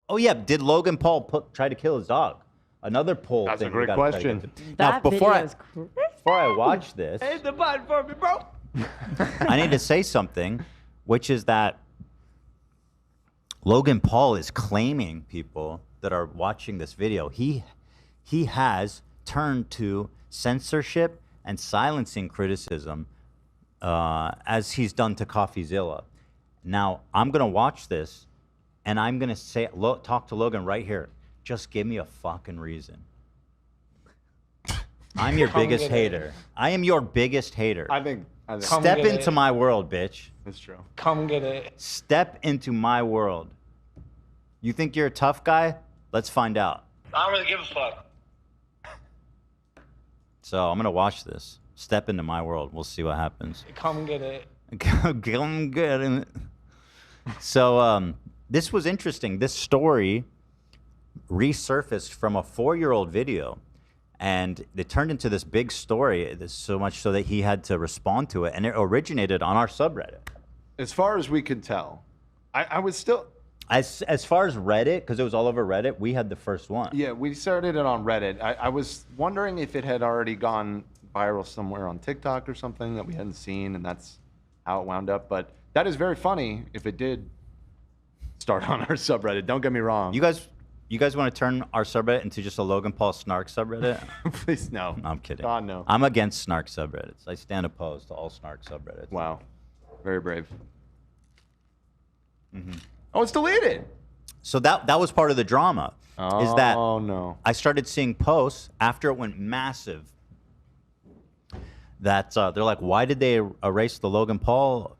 Oh yeah, did Logan Paul try to kill his dog? Another poll. That's a thing great question. Now, before I watch this, Hit the button for me, bro. I need to say something, which is that Logan Paul is claiming people that are watching this video. He has turned to censorship and silencing criticism as he's done to CoffeeZilla. Now, I'm going to watch this, and I'm going to talk to Logan right here. Just give me a fucking reason. I'm your biggest hater. I am your biggest hater. I think Step into my world, bitch. that's true. Come get it. Step into my world. You think you're a tough guy? Let's find out. I don't really give a fuck. So I'm going to watch this. Step into my world. We'll see what happens. Come get it. Come get it. So this was interesting. This story resurfaced from a 4-year-old video, and it turned into this big story, so much so that he had to respond to it, and it originated on our subreddit. As far as we could tell, I was still... As far as Reddit, because it was all over Reddit, we had the first one. Yeah, we started it on Reddit. I was wondering if it had already gone viral somewhere on TikTok or something that we hadn't seen, and that's how it wound up. But that is very funny if it did start on our subreddit. Don't get me wrong. You guys want to turn our subreddit into just a Logan Paul snark subreddit? Please, no. No, I'm kidding. God, no. I'm against snark subreddits. I stand opposed to all snark subreddits. Wow. Very brave. Oh, it's deleted. So that was part of the drama. Is that no. I started seeing posts after it went massive that they're like, why did they erase the Logan Paul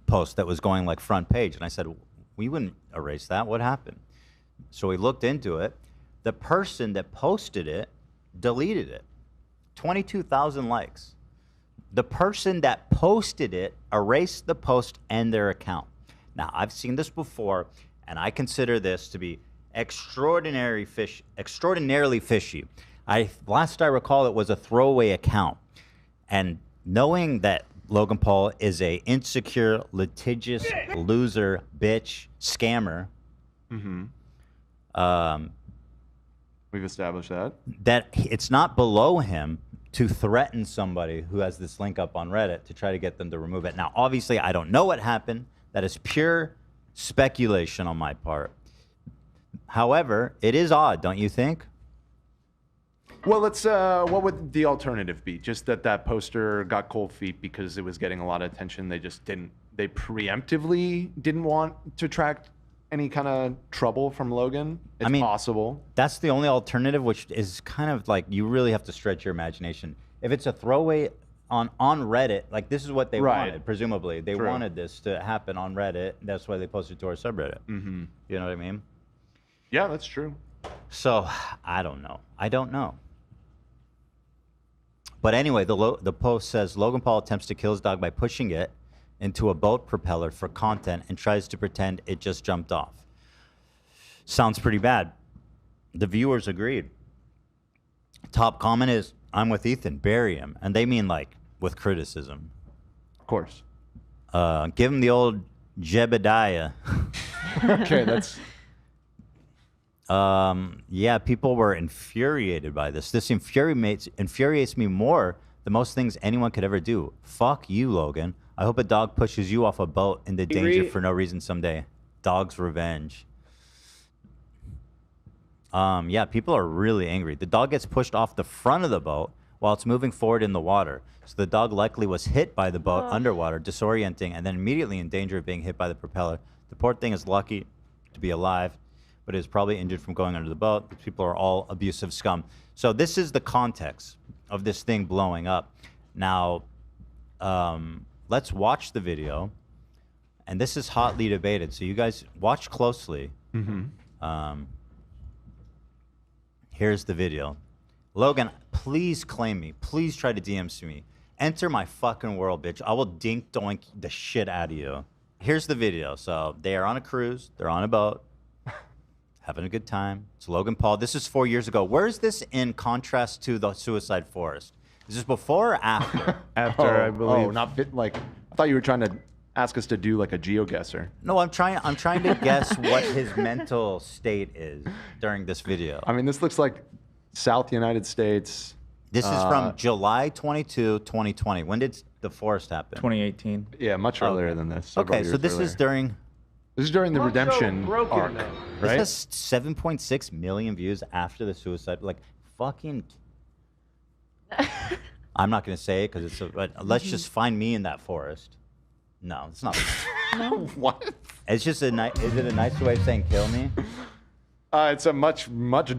post that was going like front page? And I said, we wouldn't erase that. What happened? So we looked into it. The person that posted it deleted it. 22,000 likes. The person that posted it erased the post and their account. Now, I've seen this before, and I consider this to be extraordinarily fishy. Last I recall, it was a throwaway account. And knowing that Logan Paul is a insecure, litigious, loser, bitch, scammer, We've established that. that it's not below him to threaten somebody who has this link up on Reddit to try to get them to remove it. Now, obviously, I don't know what happened. That is pure speculation on my part. However, it is odd, don't you think? Well, let's. What would the alternative be? Just that poster got cold feet because it was getting a lot of attention. They just didn't. They preemptively didn't want to attract any kind of trouble from Logan. It's possible. That's the only alternative, which is kind of like you really have to stretch your imagination. If it's a throwaway on Reddit, like this is what they wanted, presumably. They wanted this to happen on Reddit. That's why they posted to our subreddit. You know what I mean? Yeah, that's true. So, I don't know. But anyway, the post says, Logan Paul attempts to kill his dog by pushing it into a boat propeller for content and tries to pretend it just jumped off. Sounds pretty bad. The viewers agreed. Top comment is, I'm with Ethan, bury him. And they mean like with criticism. Of course. Give him the old Jebediah. Okay, that's... Yeah, people were infuriated by this. This infuriates me more than most things anyone could ever do. Fuck you, Logan. I hope a dog pushes you off a boat into danger for no reason someday. Dog's revenge. Yeah, people are really angry. The dog gets pushed off the front of the boat while it's moving forward in the water. So the dog likely was hit by the boat underwater, disorienting, and then immediately in danger of being hit by the propeller. The poor thing is lucky to be alive, but is probably injured from going under the boat. These people are all abusive scum. So this is the context of this thing blowing up. Now, let's watch the video. And this is hotly debated. So you guys watch closely. Here's the video. Logan, please claim me. Please try to DMs me. Enter my fucking world, bitch. I will dink doink the shit out of you. Here's the video. So they are on a cruise. They're on a boat. Having a good time. It's Logan Paul. This is 4 years ago. Where is this in contrast to the Suicide Forest? Is this before or after? After, I believe. Oh, not fit, like, I thought you were trying to ask us to do like a GeoGuessr. No, I'm trying to guess what his mental state is during this video. I mean, this looks like South United States. This is from July 22, 2020. When did the forest happen? 2018. Yeah, much earlier than this. several Okay, so years this earlier. is during. This is during the redemption arc, This right? has 7.6 million views after the suicide. Like, fucking. I'm not gonna say it because it's. But let's just find me in that forest. No, it's not. What? It's just a nice. Is it a nice way of saying kill me? It's a much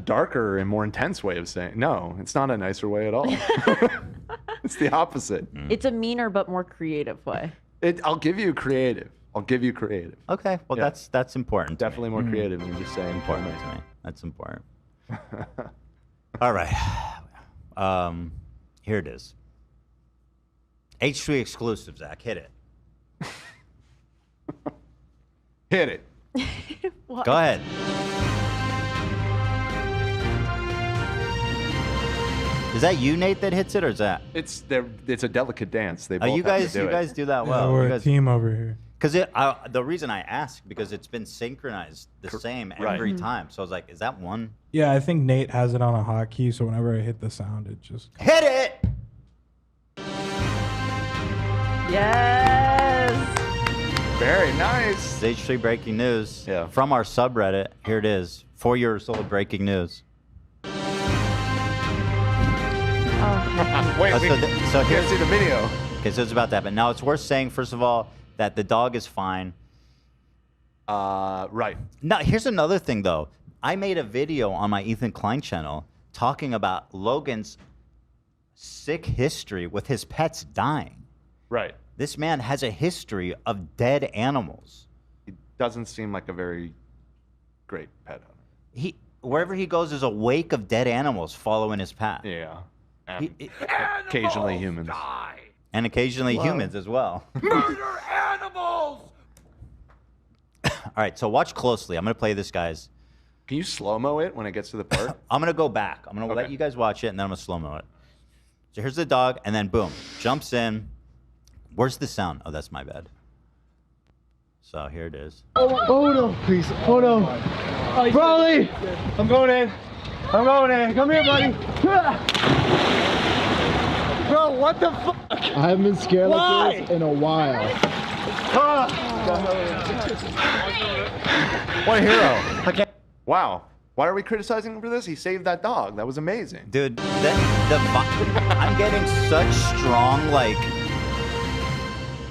darker and more intense way of saying. No, it's not a nicer way at all. It's the opposite. It's a meaner but more creative way. I'll give you creative. Okay, well Yeah. that's important. to me. Definitely more creative than just saying Important to me. That's important. All right. Here it is. H3 exclusive, Zach. Hit it. Hit it. Go ahead. Is that you, Nate, that hits it, or is that? It's a delicate dance. They Oh, both you have to guys, do you it. guys do that Yeah, well. we're You a guys- team over here. Because the reason I asked, because it's been synchronized the same every time. So I was like, is that one? Yeah, I think Nate has it on a hotkey, so whenever I hit the sound, it just. Hit it! Yes. Very nice. It's H3 breaking news. Yeah. From our subreddit. Here it is. 4 years old breaking news. Wait, So we can't can't see the video. Okay, so it's about that. But now it's worth saying, first of all, that the dog is fine. Right. Now, here's another thing, though. I made a video on my Ethan Klein channel talking about Logan's sick history with his pets dying. Right. This man has a history of dead animals. He doesn't seem like a very great pet owner. Wherever he goes, there's a wake of dead animals following his path. Yeah. And He- occasionally humans. and occasionally humans as well. Murder animals! All right, so watch closely. I'm going to play this, guys. Can you slow-mo it when it gets to the part? I'm going to go back. I'm going to let Okay. you guys watch it, and then I'm going to slow-mo it. So here's the dog, and then boom, jumps in. Where's the sound? Oh, that's my bad. So here it is. Oh no, please. Oh no. Brawley! I'm going in. Come here, buddy. Bro, what the fuck? I haven't been scared like this in a while. What a hero. Wow. Why are we criticizing him for this? He saved that dog. That was amazing. Dude, I'm getting such strong, like,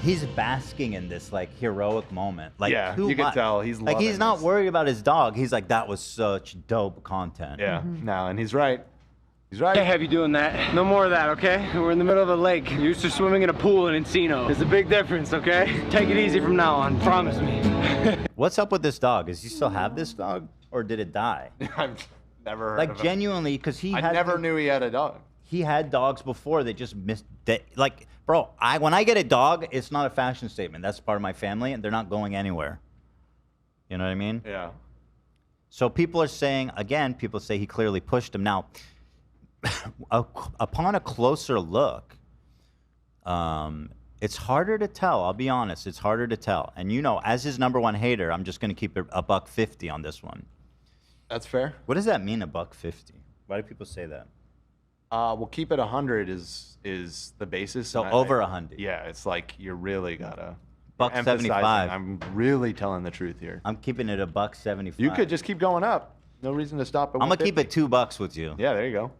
he's basking in this, like, heroic moment. Like, Yeah, too you can much. tell he's like, he's loving not this. worried about his dog. He's like, that was such dope content. Yeah. No, and he's right. He's right. Can't have you doing that. No more of that, okay? We're in the middle of a lake. You're used to swimming in a pool in Encino. There's a big difference, okay? Take it easy from now on. Promise me. What's up with this dog? Does he still have this dog, or did it die? I've never heard Like, of him. genuinely, because I never knew he had a dog. he had dogs before. They just missed that. Like, bro, when I get a dog, it's not a fashion statement. That's part of my family, and they're not going anywhere. You know what I mean? Yeah. So people are saying, again, people say he clearly pushed him. Now, upon a closer look, it's harder to tell. I'll be honest. It's harder to tell. And, you know, as his number one hater, I'm just going to keep it a $150 on this one. That's fair. What does that mean, a $150? Why do people say that? We'll keep it 100 is the basis. So and over 100. Yeah, it's like you really gotta. $1.75. emphasizing, I'm really telling the truth here. I'm keeping it a $1.75. You could just keep going up. No reason to stop. At I'm gonna keep it 150. $2 with you. Yeah, there you go.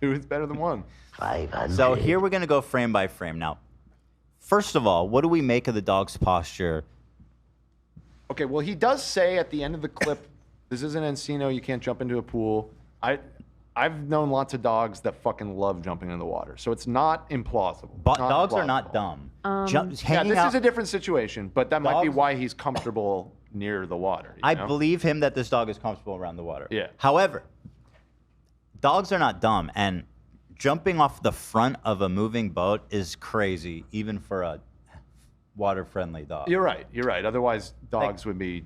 2 is better than 1. So here we're gonna go frame by frame. Now, first of all, what do we make of the dog's posture? Okay, well, he does say at the end of the clip, "This isn't Encino. You can't jump into a pool." I've known lots of dogs that fucking love jumping in the water, so it's not implausible. But Not dogs are implausible. not dumb. Yeah, Hanging this out, is a different situation, but that might be Dogs- why he's comfortable near the water. you I know? believe him that this dog is comfortable around the water. Yeah. However, dogs are not dumb, and jumping off the front of a moving boat is crazy, even for a water-friendly dog. You're right. You're right. Otherwise, dogs would be,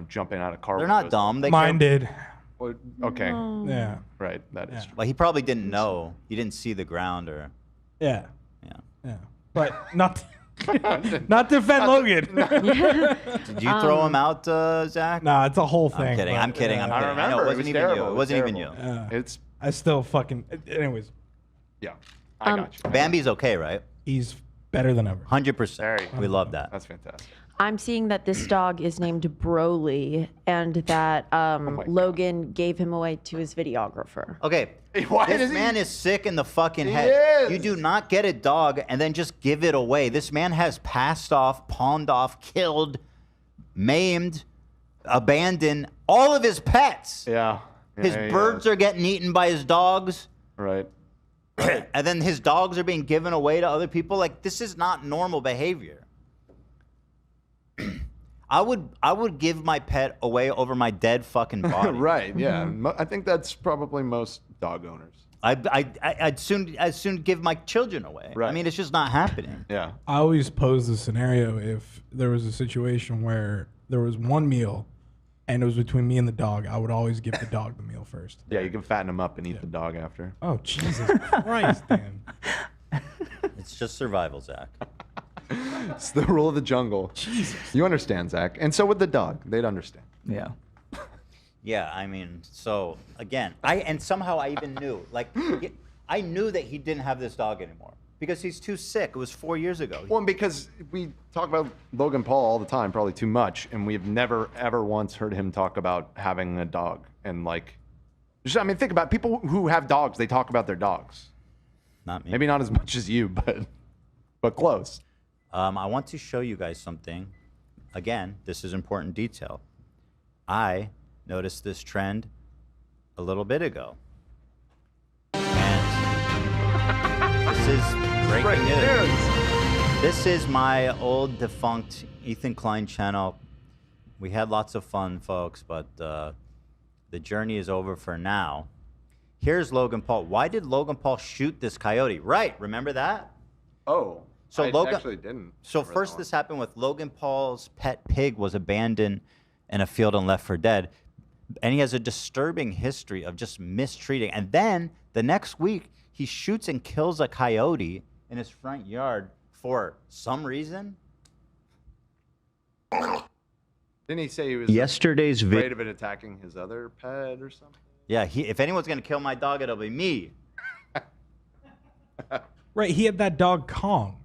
jumping out of car. They're not windows. dumb. They Mine did. Well, okay. Yeah. Right. That is Yeah. true. Like, he probably didn't know. He didn't see the ground, or Yeah. yeah. Yeah. But not Not to defend Logan. Did you throw him out, Zach? Nah, it's a whole thing. I'm kidding. but, I'm kidding. I'm yeah. kidding. I I know, remember. it wasn't even terrible. you. It wasn't even you. Yeah. It's I still fucking. Anyways, yeah. I got you. Bambi's okay, right? he's better than ever. 100%. Very. We love that. That's fantastic. I'm seeing that this dog is named Broly and that Logan gave him away to his videographer. Okay. Why This does he- man is sick in the fucking head. is. You do not get a dog and then just give it away. This man has passed off, pawned off, killed, maimed, abandoned all of his pets. Yeah. His birds are getting eaten by his dogs. Right. And then his dogs are being given away to other people. Like, this is not normal behavior. I would give my pet away over my dead fucking body. Right. Yeah. I think that's probably most dog owners. I'd soon give my children away. Right. I mean, it's just not happening. Yeah. I always pose the scenario if there was a situation where there was one meal and it was between me and the dog, I would always give the dog the meal first. Yeah. You can fatten them up and eat the dog after. Oh, Jesus Christ, Dan. It's just survival, Zach. It's the rule of the jungle. Jesus. You understand, Zach. And so would the dog. They'd understand. Yeah. Yeah, I mean, so again, somehow I even knew, like, I knew that he didn't have this dog anymore because he's too sick. It was 4 years ago. Well, because we talk about Logan Paul all the time, probably too much, and we've never ever once heard him talk about having a dog. And like, I mean, think about it. People who have dogs. They talk about their dogs. Not me. Maybe not as much as you, but close. I want to show you guys something. Again, this is important detail. I noticed this trend a little bit ago. And this is breaking news. This is my old defunct Ethan Klein channel. We had lots of fun, folks, but the journey is over for now. Here's Logan Paul. Why did Logan Paul shoot this coyote? Right, remember that? Oh. So I Logan actually didn't. So remember first that one. this happened with Logan Paul's pet pig was abandoned in a field and left for dead. And he has a disturbing history of just mistreating. And then the next week, he shoots and kills a coyote in his front yard for some reason. Didn't he say he was Yesterday's afraid of it attacking his other pet or something? Yeah, if anyone's going to kill my dog, it'll be me. Right, he had that dog Kong.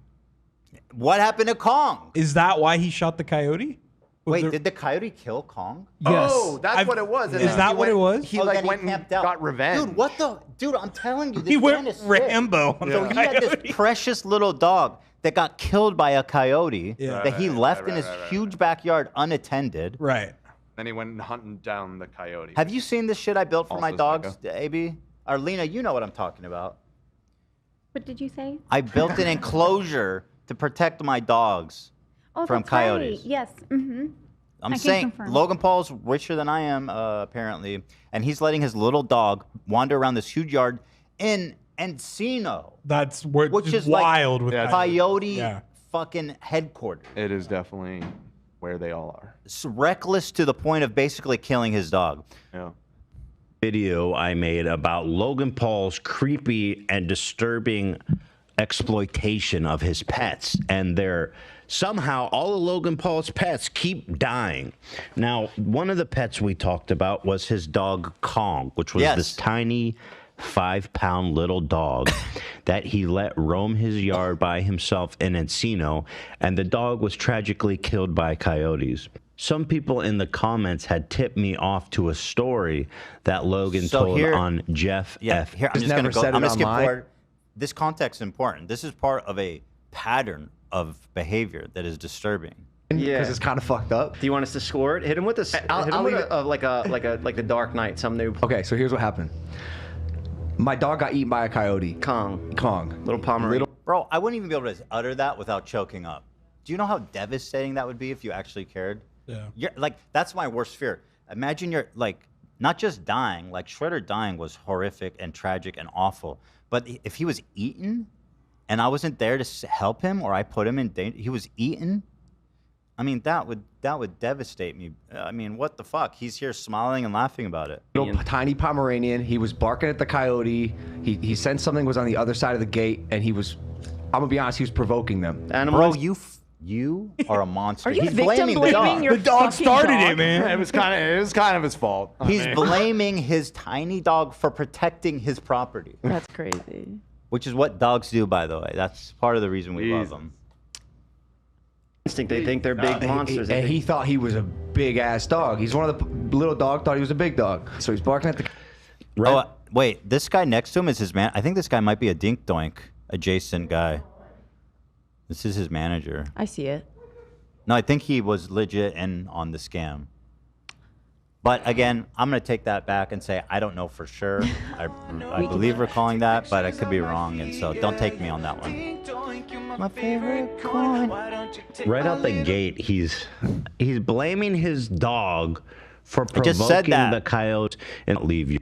What happened to Kong? Is that why he shot the coyote? Was Wait, there- did the coyote kill Kong? Yes. Oh, that's what it was. And Is then that he what it was? He Oh, like then went and camped out. got revenge. Dude, what the? Dude, I'm telling you, this He man went is sick. Rambo on So the he had this coyote. precious little dog that got killed by a coyote Yeah. that he left in his right. huge backyard unattended. Right. Then he went hunting down the coyote. Have you seen this shit I built for my Also dogs, AB? Or Lena, you know what I'm talking about. What did you say? I built an enclosure to protect my dogs Oh, from that's right. coyotes. Yes. Mm-hmm. I'm I can saying confirm. Logan Paul's richer than I am, apparently, and he's letting his little dog wander around this huge yard in Encino, That's where which just is like wild with that. coyote Yeah. fucking headquarters. It is definitely where they all are. It's reckless to the point of basically killing his dog. Yeah. video I made about Logan Paul's creepy and disturbing exploitation of his pets, and they're somehow all of Logan Paul's pets keep dying. Now, one of the pets we talked about was his dog Kong, which was Yes. this tiny 5-pound little dog that he let roam his yard by himself in Encino, and the dog was tragically killed by coyotes. Some people in the comments had tipped me off to a story that Logan So told here- on Jeff F. Here, I'm just never gonna go. said I'm it gonna skip online. forward. This context is important. This is part of a pattern of behavior that is disturbing. Yeah. Because it's kind of fucked up. Do you want us to score it? Hit him with a. I'll hit him leave with it- like the Dark Knight, some new Okay, so here's what happened. My dog got eaten by a coyote. Kong, Kong. little Pomeranian. Bro, I wouldn't even be able to utter that without choking up. Do you know how devastating that would be if you actually cared? Yeah. Like, that's my worst fear. Imagine you're, like, not just dying. Like, Shredder dying was horrific and tragic and awful. But if he was eaten and I wasn't there to help him or I put him in danger, he was eaten, I mean, that would devastate me. I mean, what the fuck? He's here smiling and laughing about it. Little tiny Pomeranian. He was barking at the coyote. He sensed something was on the other side of the gate, and he was I'm gonna be honest, he was provoking them. Bro, you are a monster. Are you He's victim blaming the dog. blaming your The dog fucking started dog? it, man. It was kind of his fault. He's blaming his tiny dog for protecting his property, That's crazy. which is what dogs do, by the way. That's part of the reason we love them. Instinct. They think they're big monsters. And he thought he was a big ass dog. He's one of the little dog thought he was a big dog. So he's barking at the. Oh, wait, this guy next to him is his man. I think this guy might be a Dink Doink adjacent guy. This is his manager. I see it. No, I think he was legit in on the scam. But again, I'm going to take that back and say I don't know for sure. I believe we're calling that, but I could be wrong. And so don't take me on that one. My favorite coin. Right out the gate, he's blaming his dog for I just said provoking that. the coyote and leave you.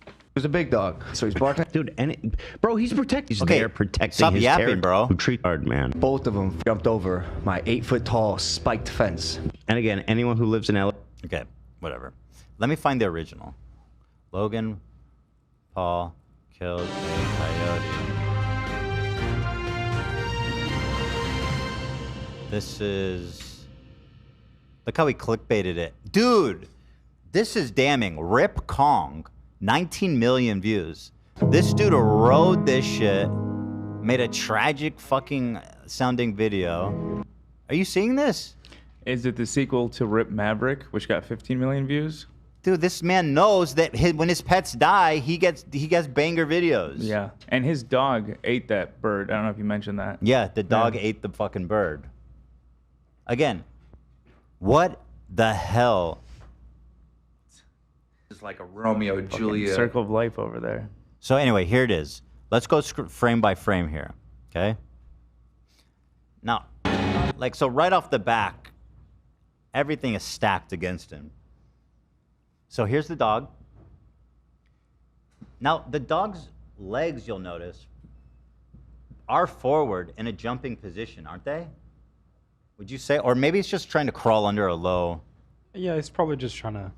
He was a big dog. So he's barking. Dude, bro, he's protecting. He's Okay, there protecting stop his yapping, territory. bro. Who treat hard, man. Both of them jumped over my 8-foot-tall spiked fence. And again, anyone who lives in LA. Okay, whatever. Let me find the original. Logan Paul killed a coyote. This is... Look how he clickbaited it. Dude, this is damning. Rip Kong, 19 million views. This dude rode this shit, made a tragic fucking sounding video. Are you seeing this? Is it the sequel to Rip Maverick, which got 15 million views? Dude, this man knows that when his pets die, he gets banger videos. Yeah, and his dog ate that bird. I don't know if you mentioned that. Yeah, the dog ate the fucking bird. Again, what the hell? It's like a Romeo Juliet. Circle of life over there. So anyway, here it is. Let's go frame by frame here, okay? Now, like, so right off the back, everything is stacked against him. So here's the dog. Now, the dog's legs, you'll notice, are forward in a jumping position, aren't they? Would you say? Or maybe it's just trying to crawl under a low... Yeah, he's probably just trying to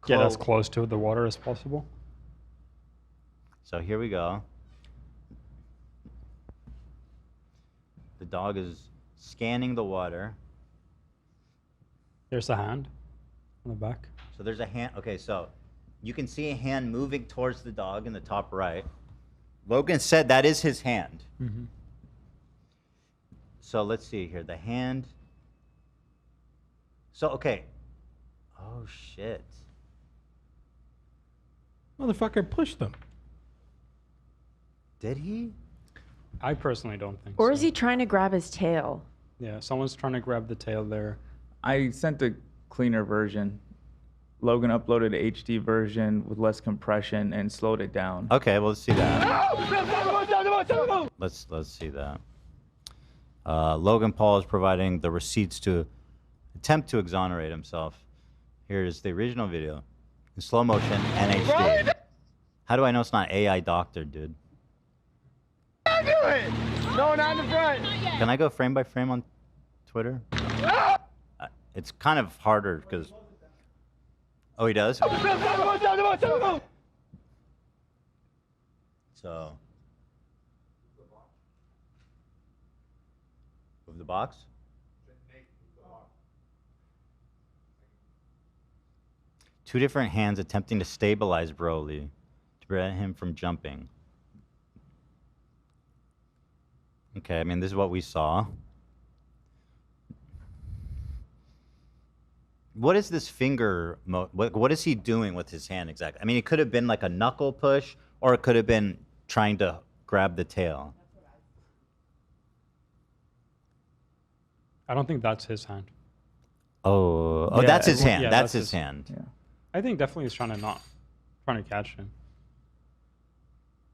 get as close to the water as possible. So here we go. The dog is scanning the water. There's a hand on the back. So there's a hand. Okay, so you can see a hand moving towards the dog in the top right. Logan said that is his hand. Mm-hmm. So let's see here. The hand. So, okay. Oh, shit. Motherfucker pushed them. Did he? I personally don't think Or so. is he trying to grab his tail? Yeah, someone's trying to grab the tail there. I sent a cleaner version. Logan uploaded an HD version with less compression and slowed it down. Okay, well, let's see that. Let's see that. Logan Paul is providing the receipts to attempt to exonerate himself. Here is the original video in slow motion and HD. How do I know it's not AI doctored, dude? No, not in the front. Can I go frame by frame on Twitter? It's kind of harder because... Oh, he does? So... Move the box? Two different hands attempting to stabilize Broly to prevent him from jumping. Okay, I mean, this is what we saw. What is this finger? What is he doing with his hand exactly? I mean, it could have been like a knuckle push, or it could have been trying to grab the tail. I don't think that's his hand. Oh, Yeah, that's his hand. yeah, that's his hand. Yeah. I think definitely he's trying to catch him.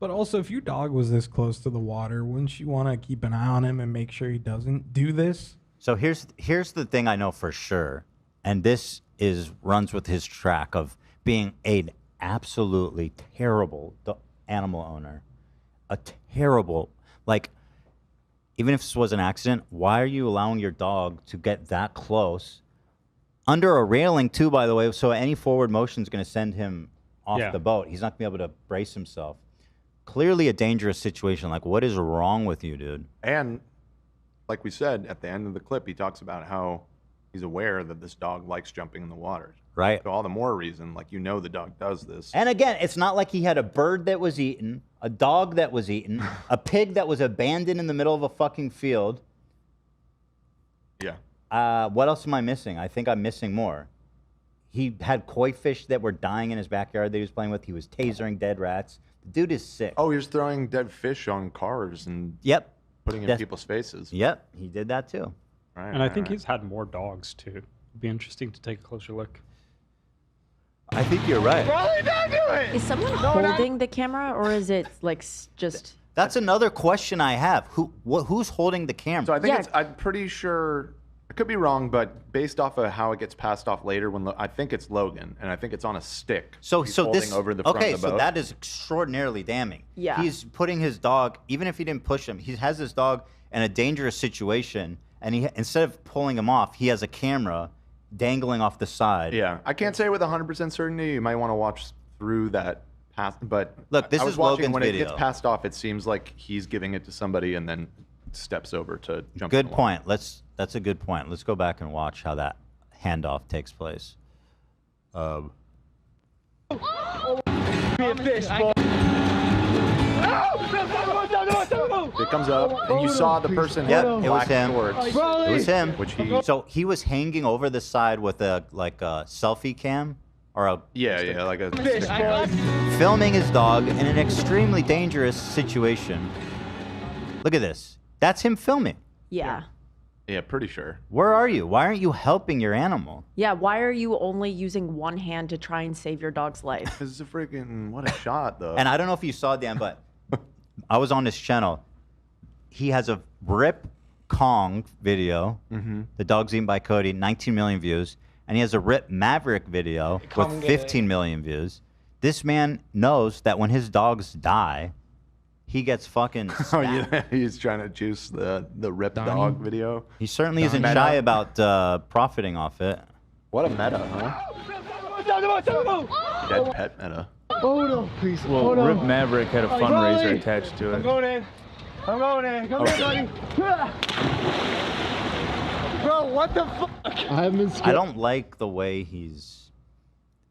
But also, if your dog was this close to the water, wouldn't you want to keep an eye on him and make sure he doesn't do this? So here's the thing I know for sure, and this runs with his track of being an absolutely terrible animal owner, a terrible, like, even if this was an accident, why are you allowing your dog to get that close under a railing too? By the way, so any forward motion is going to send him off the boat. He's not going to be able to brace himself. clearly a dangerous situation. Like, what is wrong with you, dude? And like we said at the end of the clip, he talks about how he's aware that this dog likes jumping in the water. Right. So all the more reason, like, you know, the dog does this. And again, it's not like he had a bird that was eaten, a dog that was eaten, a pig that was abandoned in the middle of a fucking field. Yeah. What else am I missing? I think I'm missing more. He had koi fish that were dying in his backyard that he was playing with. He was tasering dead rats. The dude is sick. Oh, he was throwing dead fish on cars and Yep. putting in people's faces. Yep, he did that too. Right, And I think he's had more dogs too. It'd be interesting to take a closer look. I think you're right. Is someone holding the camera, or is it like just? That's another question I have. Who's holding the camera? So I think I'm pretty sure, I could be wrong, but based off of how it gets passed off later, I think it's Logan, and I think it's on a stick. So He's so holding this over the front okay. of the So boat. that is extraordinarily damning. Yeah. He's putting his dog, even if he didn't push him, he has his dog in a dangerous situation, and he instead of pulling him off, he has a camera dangling off the side. Yeah, I can't say with 100% certainty. You might want to watch through that pass, but Look, this I was is watching Logan's when it video. gets passed off. It seems like he's giving it to somebody and then steps over to jump. Good in the point. That's a good point. Let's go back and watch how that handoff takes place. It comes up, and you saw the person Yep, in it was black him. shorts. It was him. Which he. So he was hanging over the side with a selfie cam or a Yeah, like a. filming his dog in an extremely dangerous situation. Look at this. That's him filming. Yeah. Yeah, pretty sure. Where are you? Why aren't you helping your animal? Yeah. Why are you only using one hand to try and save your dog's life? This is a freaking what a shot though. And I don't know if you saw it, Dan, but I was on his channel. He has a Rip Kong video. The dog's eaten by Cody, 19 million views. And he has a Rip Maverick video with 15 million views. This man knows that when his dogs die, he gets fucking Oh stabbed. yeah, he's trying to juice the Rip dog video. He certainly isn't Meta. shy about profiting off it. What a meta, huh? Dead pet meta. Oh no, please. Well, oh, no. Rip Maverick had a fundraiser attached to it. going in. I'm going in. Come here, buddy. Bro, what the fuck? I haven't been scared. I don't like the way he's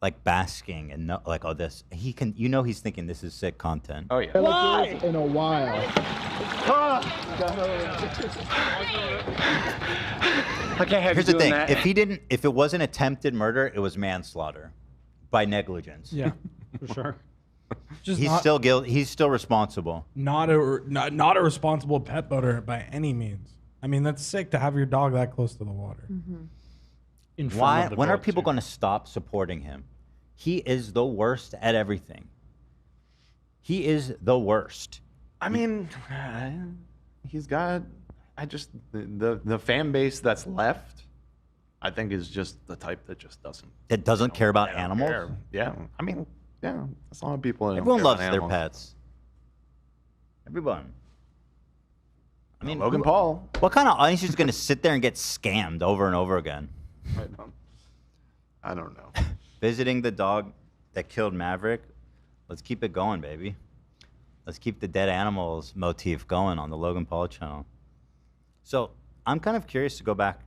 like basking and like, oh, this. He can, he's thinking this is sick content. Oh yeah. Like this in a while. I can't have Here's the you doing thing: that. if it wasn't attempted murder, it was manslaughter by negligence. Yeah, for sure. Just He's not, still guilty. He's still responsible. not a responsible pet owner by any means. I mean, that's sick to have your dog that close to the water. In front Why? of the When are boat, people too. going to stop supporting him? He is the worst at everything. He is the worst. I mean, he's got. The fan base that's left, I think, is just the type that just doesn't. That doesn't care about they don't animals. care. Yeah, I mean, yeah, that's a lot of people. That don't Everyone care loves about their animals. pets. Everyone. I mean, Logan Paul. What kind of audience is going to sit there and get scammed over and over again? I don't know. Visiting the dog that killed Maverick. Let's keep it going, baby. Let's keep the dead animals motif going on the Logan Paul channel. So I'm kind of curious to go back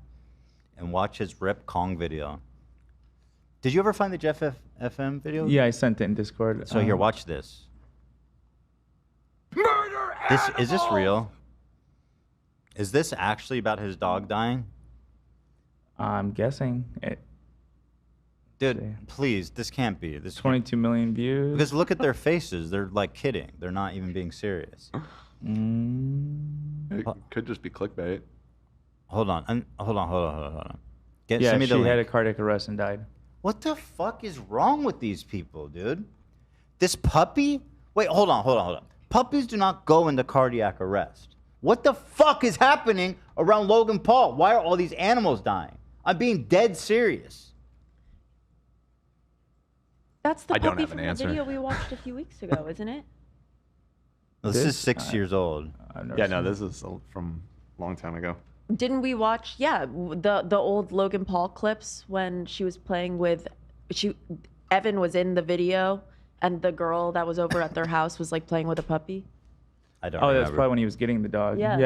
and watch his Rip Kong video. Did you ever find the Jeff FM video? Yeah, I sent it in Discord. So here, watch this. Murder Is this real? Is this actually about his dog dying? I'm guessing. Dude, please, this can't be. This 22 million views. Because look at their faces. They're like kidding. They're not even being serious. It could just be clickbait. Hold on. Hold on. Yeah, send me the she had a link. cardiac arrest and died. What the fuck is wrong with these people, dude? This puppy? Wait, hold on. Puppies do not go into cardiac arrest. What the fuck is happening around Logan Paul? Why are all these animals dying? I'm being dead serious. That's the I don't puppy have an from answer. the video we watched a few weeks ago, isn't it? This is 6 years old. Yeah, no, this is from a long time ago. Didn't we watch? Yeah, the old Logan Paul clips when she was playing with, Evan was in the video and the girl that was over at their house was like playing with a puppy? I don't Oh, remember. that's probably when he was getting the dog. Yeah.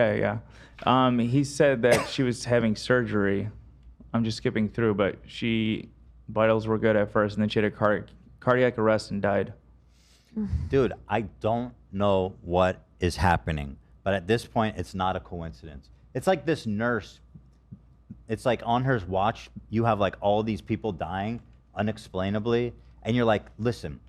Yeah. He said that she was having surgery. I'm just skipping through, but vitals were good at first, and then she had a cardiac arrest and died. Dude, I don't know what is happening, but at this point, it's not a coincidence. It's like this nurse. It's like on her watch, you have like all these people dying unexplainably, and you're like, listen,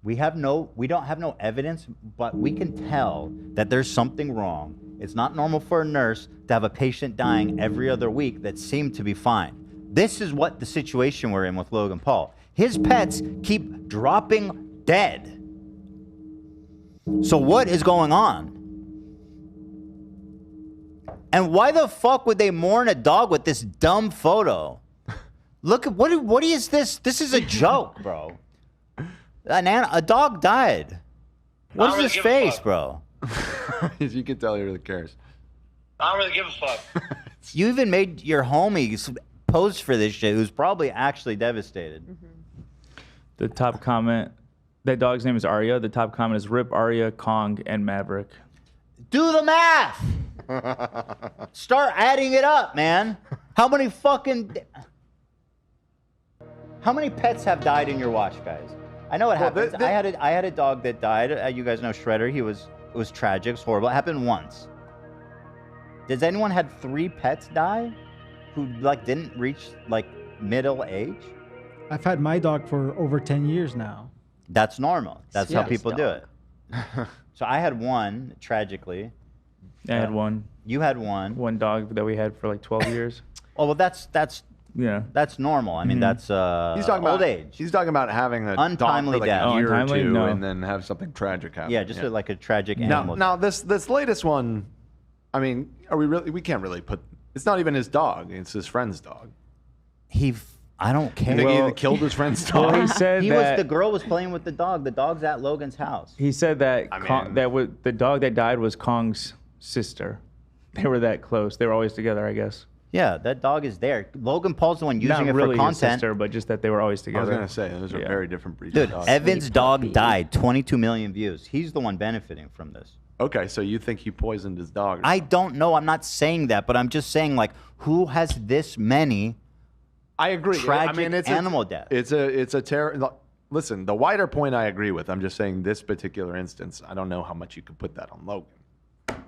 we don't have no evidence, but we can tell that there's something wrong. It's not normal for a nurse to have a patient dying every other week that seemed to be fine. This is what the situation we're in with Logan Paul. His pets keep dropping dead. So what is going on? And why the fuck would they mourn a dog with this dumb photo? Look at what is this? This is a joke, bro. A dog died. What is his face, bro? As you can tell, he really cares. I don't really give a fuck. You even made your homies post for this shit, who's probably actually devastated. The top comment, that dog's name is Arya. The top comment is Rip Arya, Kong, and Maverick. Do the math. Start adding it up, man. How many pets have died in your watch, guys? I know it happens. I had a dog that died. You guys know Shredder. It was tragic. It was horrible. It happened once. Does anyone had 3 pets die who like didn't reach like middle age? I've had my dog for over 10 years now. That's normal. That's how Yes. people do it. So I had one, tragically. I had one. You had one. One dog that we had for like 12 years. Oh, well, that's normal. I mean, that's He's talking old about age. He's talking about having a Untimely dog for like death. a year Untimely? or two, No. and then have something tragic happen. Yeah, just like a tragic animal. Now this latest one, I mean, we can't really put. It's not even his dog. It's his friend's dog. I don't care. You think he killed his friend's dog? Well, he said the girl was playing with the dog. The dog's at Logan's house. He said that the dog that died was Kong's sister. They were that close. They were always together, I guess. Yeah, that dog is there. Logan Paul's the one using Not it really for his content. sister, but just that they were always I together. was gonna say those are very different breeds. Dude, of dogs. Evan's dog died. 22 million views. He's the one benefiting from this. Okay, so you think he poisoned his dog? I don't know. I'm not saying that, but I'm just saying, like, who has this many? I agree. Tragic it's animal death. It's a terror. Listen, the wider point I agree with. I'm just saying this particular instance. I don't know how much you could put that on Logan.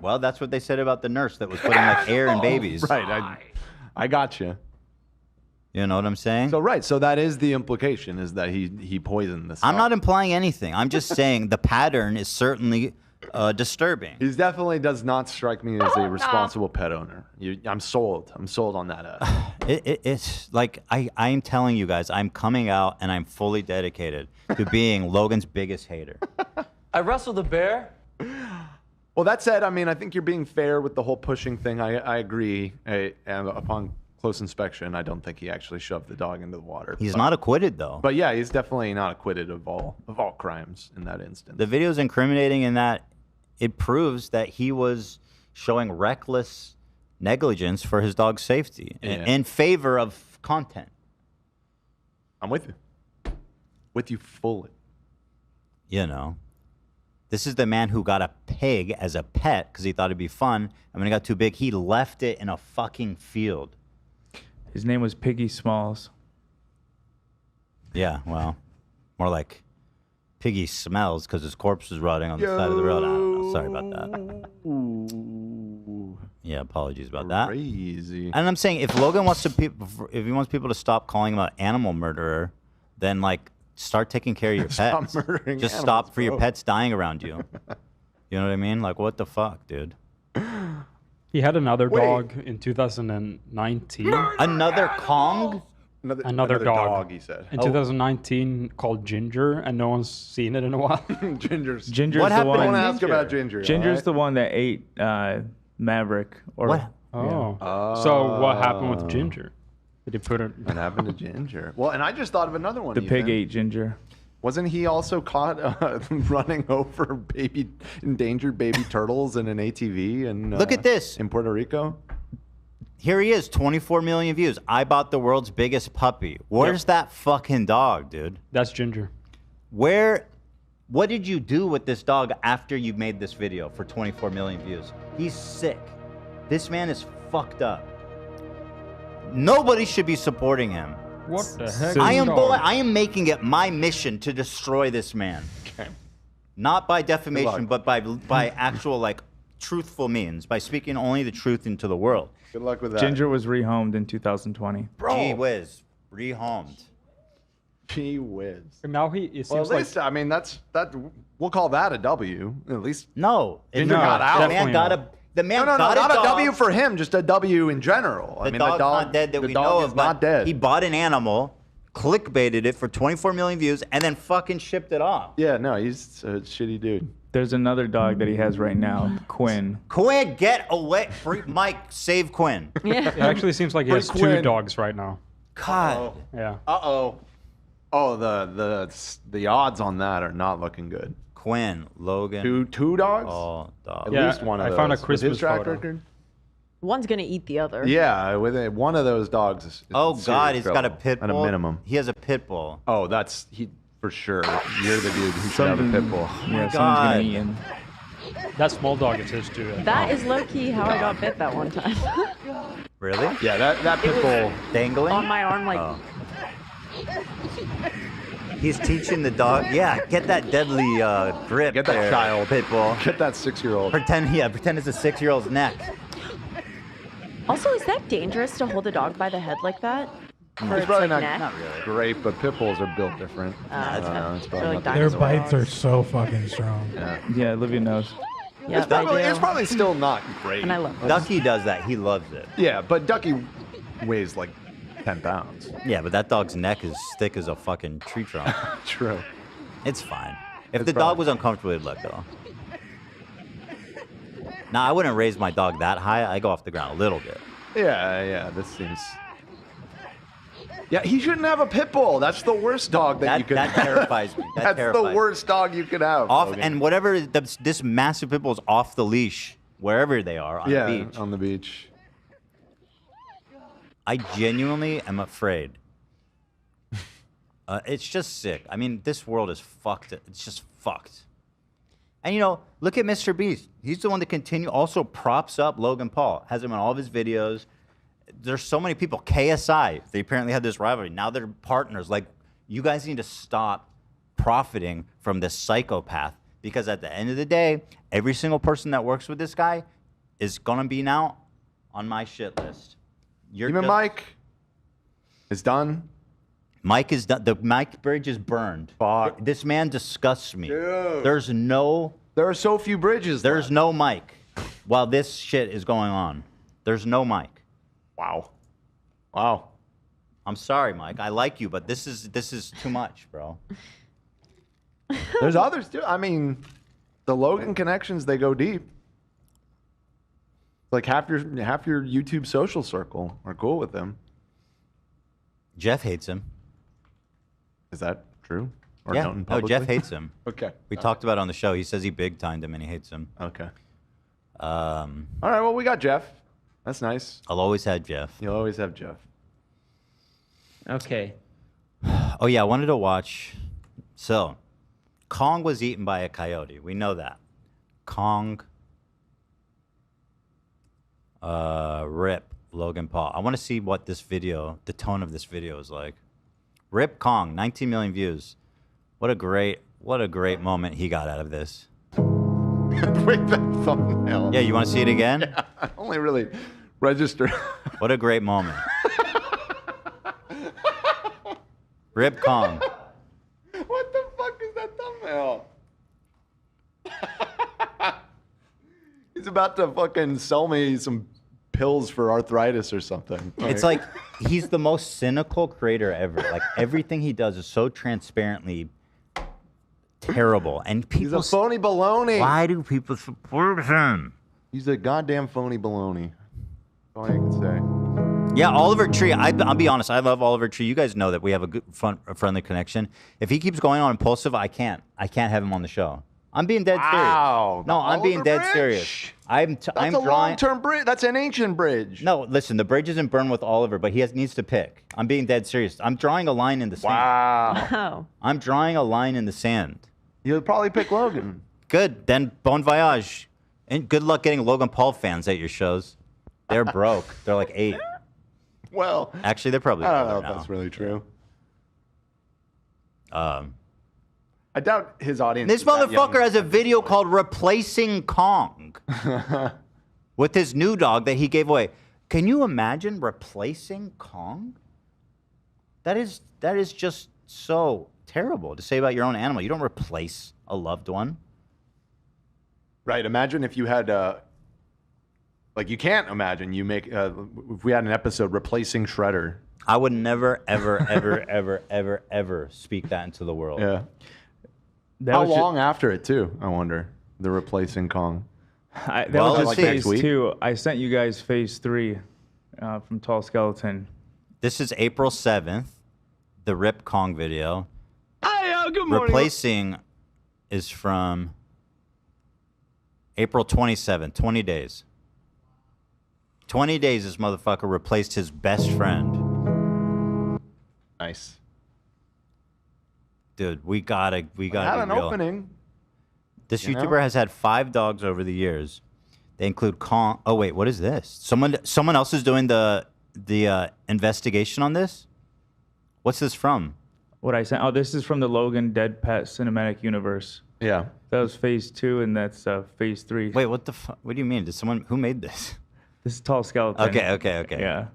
Well, that's what they said about the nurse that was putting like air in babies. Right. I got you. You know what I'm saying? So that is the implication, is that he poisoned this. I'm not implying anything. I'm just saying the pattern is certainly disturbing. He definitely does not strike me as a responsible pet owner. I'm sold. I'm sold on that. It's like I'm telling you guys, I'm coming out and I'm fully dedicated to being Logan's biggest hater. I wrestled a bear. Well, that said, I mean, I think you're being fair with the whole pushing thing. I agree. And upon close inspection, I don't think he actually shoved the dog into the water. He's not acquitted though. But yeah, he's definitely not acquitted of all crimes in that instance. The video is incriminating in that it proves that he was showing reckless negligence for his dog's safety in favor of content. I'm with you. With you fully. You know, this is the man who got a pig as a pet because he thought it'd be fun. And when it got too big, he left it in a fucking field. His name was Piggy Smalls. Yeah, well, more like Piggy Smells because his corpse was rotting on the side of the road. I don't know. Sorry about that. Yeah, apologies about that. Crazy. And I'm saying if Logan wants if he wants people to stop calling him an animal murderer, then like start taking care of your pets. Stop murdering Just animals, stop for your bro. pets dying around you. You know what I mean? Like what the fuck, dude? He had another dog in 2019. Another Kong? Another dog. he said. In 2019 called Ginger, and no one's seen it in a while. Ginger's What happened? I want to ask about Ginger. Ginger's the one that ate Maverick. Or What? Oh. So what happened with Ginger? Did he put it? What happened to Ginger? Well, and I just thought of another one. The pig Ethan. ate Ginger. Wasn't he also caught running over endangered baby turtles in an ATV? And Look at this. In Puerto Rico. Here he is, 24 million views. I bought the world's biggest puppy. Where's that fucking dog, dude? That's Ginger. Where What did you do with this dog after you made this video for 24 million views? He's sick. This man is fucked up. Nobody should be supporting him. What the heck? I am making it my mission to destroy this man. Okay. Not by defamation, but by actual like truthful means, by speaking only the truth into the world. Good luck with that. Ginger was rehomed in 2020. Bro. Gee whiz, rehomed. Gee whiz. Now it seems Well, at like least, I mean, that. We'll call that a W. At least. No. Ginger got out. The man got a. The man No, got not a a dog. W for him, just a W in general. The dog's not dead that we know of, not dead. He bought an animal, clickbaited it for 24 million views, and then fucking shipped it off. Yeah, no, he's a shitty dude. There's another dog that he has right now, Quinn. Quinn, get away. Mike, save Quinn. it actually seems like he has two dogs right now. God. Yeah. Uh-oh. Oh, the odds on that are not looking good. Quinn, Logan. Two dogs? Oh, dog. At least one of those. I found a With Christmas his track photo. record? One's gonna eat the other. Yeah, one of those dogs is Oh in God, serious he's got a trouble, pit bull. at a minimum. He has a pit bull. Oh, he for sure. You're the dude who should have a pit bull. Yeah, someone's God. gonna eat him. That small dog is his too. That is low key how I got bit that one time. Really? Yeah, that pit bull dangling on my arm, like. Oh. He's teaching the dog. Yeah, get that deadly grip. Get that there, child. pit bull. Get that 6-year-old. Pretend it's a 6-year-old's neck. Also, is that dangerous to hold a dog by the head like that? For It's its probably like, not neck? really. great, but pit bulls are built different. It's probably like not Their dinosaur bites are dogs. so fucking strong. Yeah, Olivia knows. Yeah, It's probably still not great. And I love those. Ducky does that. He loves it. Yeah, but Ducky weighs like 10 pounds. Yeah, but that dog's neck is thick as a fucking tree trunk. True. It's fine. If the dog was uncomfortable, he'd let go. Now, I wouldn't raise my dog that high. I go off the ground a little bit. Yeah, this seems... Yeah, he shouldn't have a pit bull. That's the worst dog that you could That have. terrifies me. That That's terrifies the me. worst dog you could have. Off Logan. and whatever this massive pit bull is off the leash wherever they are on the beach. On the beach. I genuinely am afraid. It's just sick. I mean, this world is fucked. It's just fucked. And you know, look at Mr. Beast. He's the one that also props up Logan Paul. Has him in all of his videos. There's so many people. KSI, they apparently had this rivalry. Now they're partners. Like, you guys need to stop profiting from this psychopath, because at the end of the day, every single person that works with this guy is gonna be now on my shit list. Even Mike is done. Mike is done. The Mike bridge is burned. Fuck. This man disgusts me. Dude. There are so few bridges. There's no Mike while this shit is going on. There's no Mike. Wow. I'm sorry, Mike. I like you, but this is too much, bro. There's others too. I mean, the Logan connections, they go deep. Like half your YouTube social circle are cool with him. Jeff hates him. Is that true? Or Yeah. known No, Jeff publicly? hates him. Okay. We talked about it on the show. He says he big timed him and he hates him. Okay. All right. Well, we got Jeff. That's nice. I'll always have Jeff. You'll always have Jeff. Okay. Oh yeah, I wanted to watch. So, Kong was eaten by a coyote. We know that. Kong. Rip Logan Paul. I want to see what this video, the tone of this video is like. Rip Kong, 19 million views. What a great moment he got out of this. Wait, that thumbnail. Yeah, you want to see it again? Yeah, I only really registered. What a great moment. Rip Kong. What the fuck is that thumbnail? He's about to fucking sell me some pills for arthritis or something. It's like he's the most cynical creator ever. Like everything he does is so transparently terrible, and people. He's a phony baloney. Why do people support him? He's a goddamn phony baloney. That's all I can say. Yeah, Oliver Tree. I'll be honest. I love Oliver Tree. You guys know that we have a good, friendly connection. If he keeps going on impulsive, I can't have him on the show. I'm being dead serious. Wow, No, I'm being Oliver dead Bridge? serious. I'm That's drawing. a long-term bridge. That's an ancient bridge. No, listen. The bridge isn't burned with Oliver, but he needs to pick. I'm being dead serious. I'm drawing a line in the sand. Wow. Wow. I'm drawing a line in the sand. You'll probably pick Logan. Good. Then bon voyage. And good luck getting Logan Paul fans at your shows. They're broke. They're like 8. Well, actually, they're probably. I don't know older if now. that's really true. I doubt his audience. This is that young. motherfucker has a video called "Replacing Kong" with his new dog that he gave away. Can you imagine replacing Kong? That is just so terrible to say about your own animal. You don't replace a loved one. Right. Imagine if you had, like, you can't imagine you make, if we had an episode replacing Shredder. I would never, ever, ever, ever, ever, ever speak that into the world. Yeah. How long after it, too, I wonder, the replacing Kong? That was just phase 2. I sent you guys phase 3 from Tall Skeleton. This is April 7th, the Rip Kong video. Hey, good morning. Replacing is from April 27th, 20 days. 20 days this motherfucker replaced his best friend. Nice. Dude, we gotta Had be an real. opening. This you know? YouTuber has had 5 dogs over the years. They include Kong. Oh wait, what is this? Someone else is doing the investigation on this? What's this from? What I sent? Oh, this is from the Logan Dead Pet Cinematic Universe. Yeah. That was phase 2, and that's phase 3. Wait, what the fuck? What do you mean? Who made this? This is Tall Skeleton. Okay. Yeah.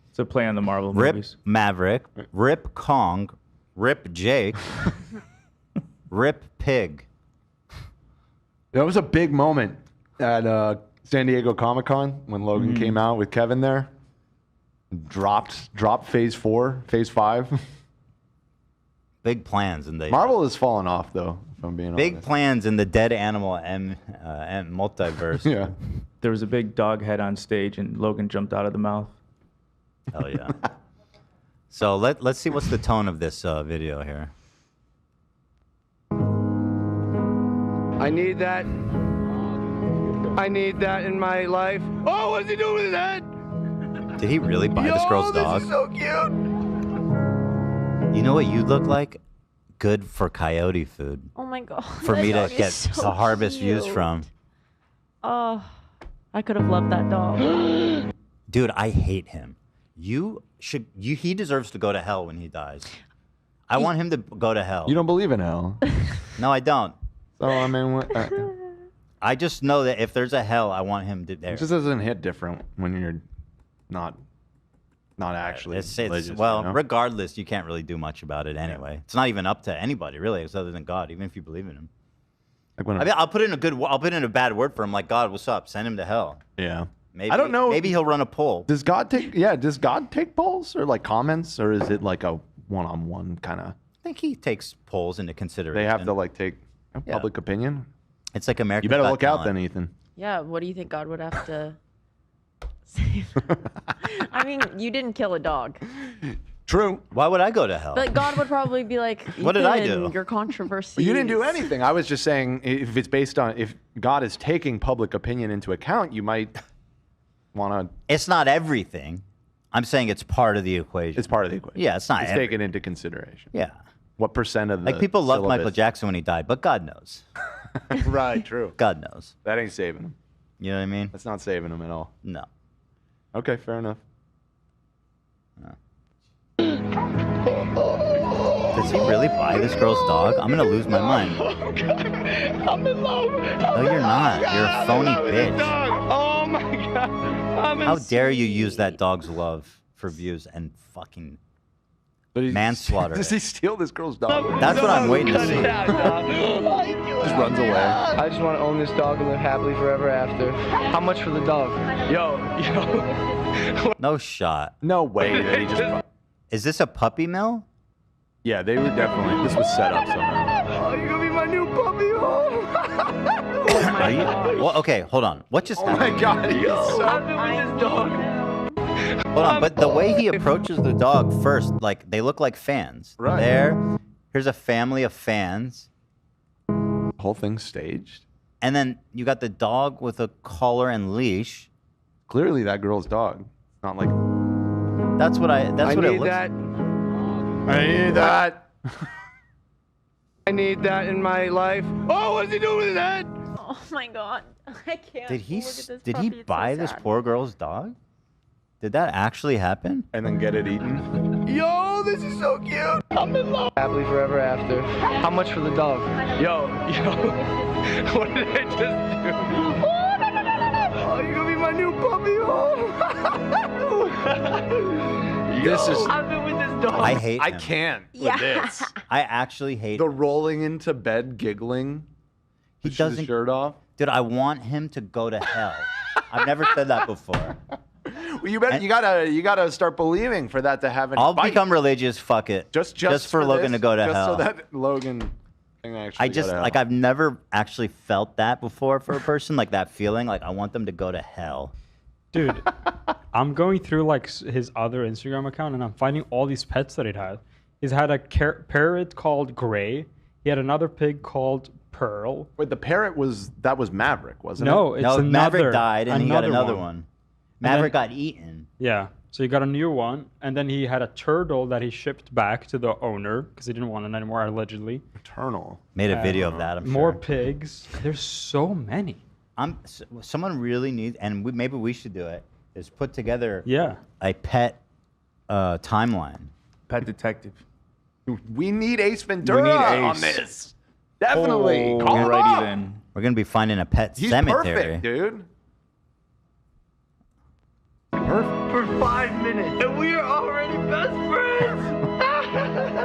It's a play on the Marvel Rip movies. Maverick, Rip Kong, Rip Jake, Rip Pig. That was a big moment at San Diego Comic-Con when Logan came out with Kevin there. Dropped phase 4, phase 5. Big plans in the Marvel has fallen off, though, if I'm being big honest. plans in the dead animal and multiverse. Yeah. There was a big dog head on stage, and Logan jumped out of the mouth. Hell yeah. So let's see what's the tone of this video here. I need that. I need that in my life. Oh, what's he doing with his head? Did he really buy this girl's dog? This is so cute. You know what you look like? Good for coyote food. Oh my god. For that me to dog is get so to harvest views cute. from. Oh, I could have loved that dog. Dude, I hate him. He deserves to go to hell when he dies. I want him to go to hell. You don't believe in hell? No, I don't. So, I mean, I just know that if there's a hell, I want him to there. it just doesn't hit different when you're not actually religious, well, you know? regardless, you can't really do much about it anyway. It's not even up to anybody really, other than God, even if you believe in him. Like when I mean, I'll put in a bad word for him, like, God, what's up? Send him to hell. yeah. Maybe, I don't know. Maybe he'll run a poll. Does God take polls or like comments, or is it like a one-on-one kind of? I think he takes polls into consideration. They have to like take public opinion. It's like American. You better Got look out Talent. then, Ethan. Yeah, what do you think God would have to say? I mean, you didn't kill a dog. True. Why would I go to hell? But God would probably be like, What did I "Ethan, do?" Your controversy. You didn't do anything. I was just saying, if it's based on if God is taking public opinion into account, you might want to. It's not everything. I'm saying it's part of the equation. It's part of the equation. Yeah, it's not. It's taken into consideration. Yeah. What percent of the Like people loved Michael syllabus- Jackson when he died, but God knows. Right. True. God knows. That ain't saving him. You know what I mean? That's not saving him at all. No. Okay. Fair enough. Does he really buy this girl's dog? I'm gonna lose my mind. I'm in love. No, you're not. You're a phony bitch. Oh my god. I'm How dare you use that dog's love for views and fucking manslaughter? Does he steal this girl's dog? That's what I'm waiting to see. Just runs away. I just want to own this dog and live happily forever after. How much for the dog? Yo. No shot. No way that he just. Is this a puppy mill? Yeah, they were definitely. This was set up somehow. Oh, you're gonna be my new puppy. Are you? Well, okay, hold on. What just Oh happened? my god, he's so. I've been with this dog. Hold on, but the way he approaches the dog first, like they look like fans. Right. Here's a family of fans. Whole thing staged. And then you got the dog with a collar and leash. Clearly, that girl's dog. Not like. That's what it need looks that. I need that. I need that in my life. Oh, what's he doing with his head? Oh my god, I can't. Did he? Look at this Did puppy, he it's so buy this sad. poor girl's dog? Did that actually happen? And then get it eaten? Yo, this is so cute. I'm in love. Happily forever after. How much for the dog? Yo. What did I just do? Oh, no. Oh, you're gonna be my new puppy. This is. I've been with this dog. I hate. I him. can't Yeah. with this. I actually hate. The rolling into bed giggling. He with his doesn't. shirt off. Dude, I want him to go to hell. I've never said that before. Well, you better. You gotta start believing for that to have any I'll bite. become religious. Fuck it. Just for Logan this, to go to just hell. so that Logan can actually I go just to hell. like I've never actually felt that before for a person, like that feeling. Like I want them to go to hell. Dude, I'm going through like his other Instagram account and I'm finding all these pets that he'd had. He's had a parrot called Gray. He had another pig called Pearl. Wait, the parrot was Maverick, wasn't No, it? it's No, another. Maverick died and he got another one. one. Maverick got eaten. Yeah. So he got a new one, and then he had a turtle that he shipped back to the owner because he didn't want it anymore, allegedly. Eternal. Made a video of that. I'm More sure. pigs. There's so many. Someone really needs, and maybe we should do it. Is put together. Yeah. A pet timeline. Pet detective. We need Ace Ventura We need on Ace. this. Definitely. Call him Alrighty up. then. We're gonna be finding a pet He's cemetery. perfect, dude. For 5 minutes, and we are already best friends.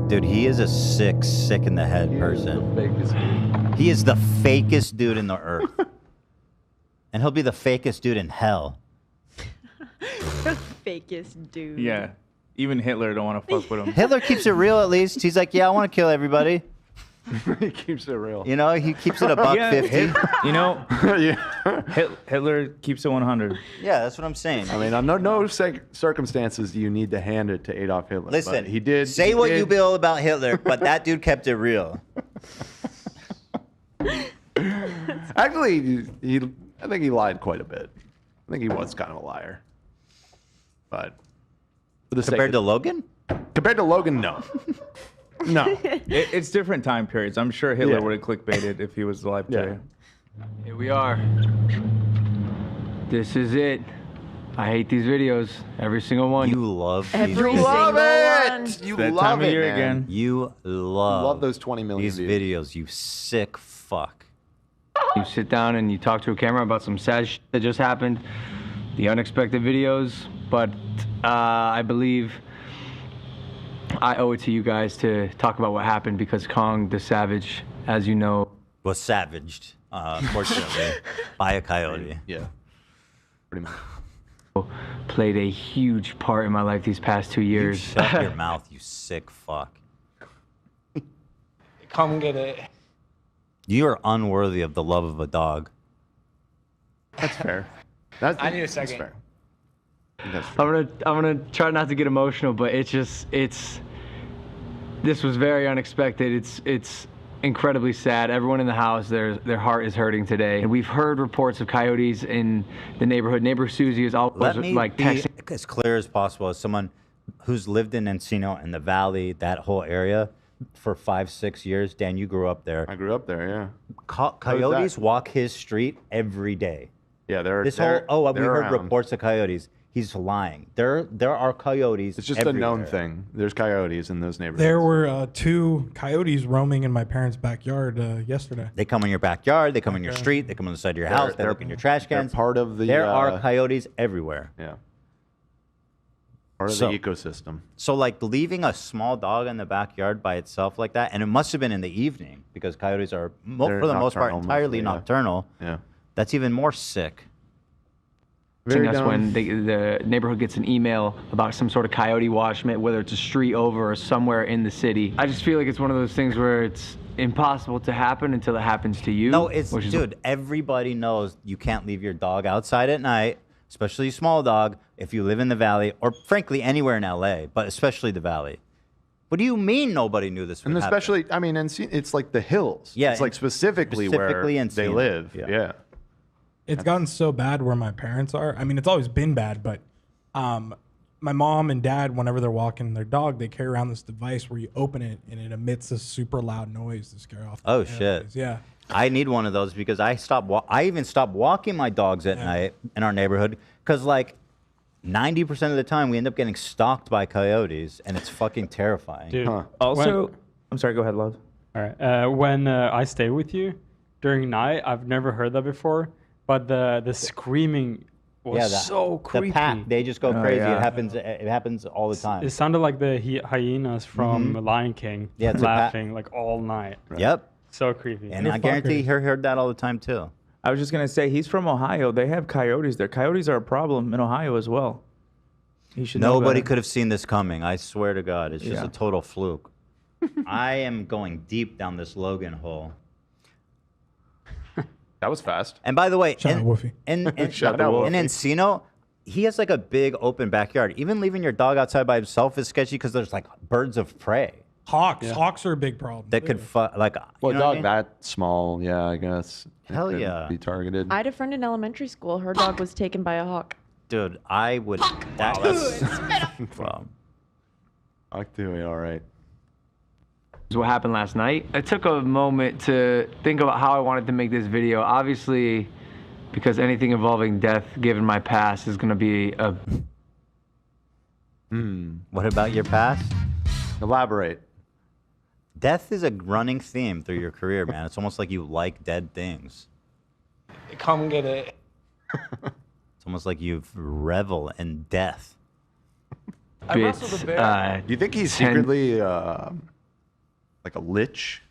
Dude, he is a sick in the head person. He is the fakest dude in the earth. And he'll be the fakest dude in hell. The fakest dude. Yeah. Even Hitler don't want to fuck with him. Hitler keeps it real at least. He's like, yeah, I want to kill everybody. He keeps it real. You know, he keeps it a buck 50. You know, Yeah. Hitler keeps it 100. Yeah, that's what I'm saying. I mean, under no circumstances do you need to hand it to Adolf Hitler. Listen, but he did. Say he what did. you will about Hitler, but that dude kept it real. Actually, I think he lied quite a bit. I think he was kind of a liar. But for the Compared sake to of, Logan? compared to Logan, no. No. It's different time periods. I'm sure Hitler Yeah. would have clickbaited if he was alive today. Here we are. This is it. I hate these videos. Every single one. You love these Every videos. love single it. one. You That love time of it, year man. again. You love those 20 million these views. videos, you sick fuck. You sit down and you talk to a camera about some sad shit that just happened, the unexpected videos, but I believe I owe it to you guys to talk about what happened because Kong the Savage, as you know, Was savaged, fortunately, by a coyote. Yeah. Pretty much. played a huge part in my life these past 2 years. Shut your mouth, you sick fuck. Come get it. You are unworthy of the love of a dog. That's fair. That's, I need a that's second. fair. That's fair. I'm gonna try not to get emotional, but this was very unexpected. It's incredibly sad. Everyone in the house, their heart is hurting today. And we've heard reports of coyotes in the neighborhood. Neighbor Susie is always Let me like be texting. as clear as possible as someone who's lived in Encino and the Valley, that whole area, for 5-6 years. Dan, you grew up there. I grew up there, yeah. Coyotes walk his street every day. Yeah, they're This they're, whole we they're heard around. reports of coyotes. He's lying. There are coyotes. It's just everywhere. a known thing. There's coyotes in those neighborhoods. There were 2 coyotes roaming in my parents' backyard yesterday. They come in your backyard. They come in your street. They come on the side of your house. They look in your trash they're cans. part of the. There are coyotes everywhere. Yeah. Part of So- the ecosystem. So like leaving a small dog in the backyard by itself like that, and it must have been in the evening because coyotes are They're for the most part nocturnal entirely mostly, yeah. nocturnal. Yeah. That's even more sick. Very Us dumb. when the neighborhood gets an email about some sort of coyote watch, whether it's a street over or somewhere in the city. I just feel like it's one of those things where it's impossible to happen until it happens to you. No, it's which is- dude. Everybody knows you can't leave your dog outside at night, especially a small dog. If you live in the Valley, or frankly anywhere in LA, but especially the Valley. What do you mean nobody knew this would And happen? especially, I mean, it's like the hills. Yeah, It's like specifically where they Encino. live. Yeah. Yeah. It's gotten so bad where my parents are. I mean, it's always been bad, but my mom and dad, whenever they're walking their dog, they carry around this device where you open it and it emits a super loud noise to scare off the Oh shit! coyotes. Yeah. I need one of those because I even stopped walking my dogs at night in our neighborhood because like 90% of the time we end up getting stalked by coyotes and it's fucking terrifying. Dude. Also, I'm sorry. Go ahead, love. All right. When I stay with you during night, I've never heard that before, but the screaming was so creepy. The pack, they just go crazy. yeah. It happens all the time. It sounded like the hyenas from Lion King Yeah, it's a laughing like all night. Yep. So creepy. And I guarantee he heard that all the time too. I was just gonna say he's from Ohio. They have coyotes there. Coyotes are a problem in Ohio as well. He should know Nobody better. could have seen this coming. I swear to God, it's just Yeah. a total fluke. I am going deep down this Logan hole. That was fast. And by the way, Shout out Woofy. in Shout out Woofy. Encino, he has like a big open backyard. Even leaving your dog outside by himself is sketchy because there's like birds of prey Hawks. Hawks are a big problem. that could like. Well, you a know what dog I mean? that small, yeah, I guess. it Hell could yeah. Be targeted. I had a friend in elementary school. Her dog was taken by a hawk. Dude, I would. That's well, Fuck, Dewey, all right. Is what happened last night. I took a moment to think about how I wanted to make this video. Obviously, because anything involving death, given my past, is going to be a... What about your past? Elaborate. Death is a running theme through your career, man. It's almost like you like dead things. Come get it. It's almost like you revel in death. I wrestled a bear. Do you think he's secretly like a lich?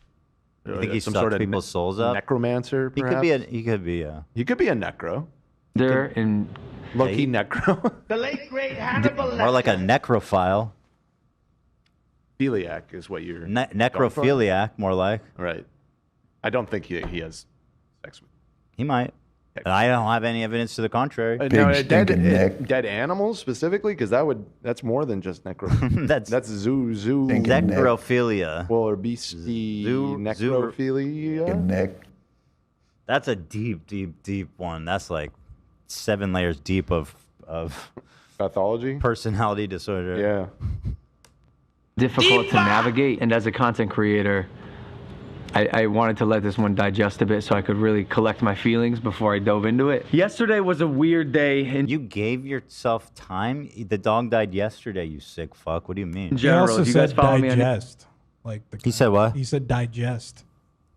You think he some sucks sort of people's souls up? necromancer? He Perhaps? could be a. He could be a. He could be a necro. There in... Low-key necro. The late great Hannibal More like a necrophile. Philiac is what you're... Necrophiliac, more like. Right. I don't think he has sex with... He might. I don't have any evidence to the contrary. No, dead animals specifically, because that's more than just necro. that's zoo Necrophilia. Well, or beastie necrophilia. That's a deep one. That's like 7 layers deep of pathology, personality disorder. Yeah. difficult to navigate, and as a content creator, I wanted to let this one digest a bit so I could really collect my feelings before I dove into it. Yesterday was a weird day. And you gave yourself time? The dog died yesterday, you sick fuck. What do you mean? In general, he also if you guys said follow me on digest. Like the He said what? He said digest.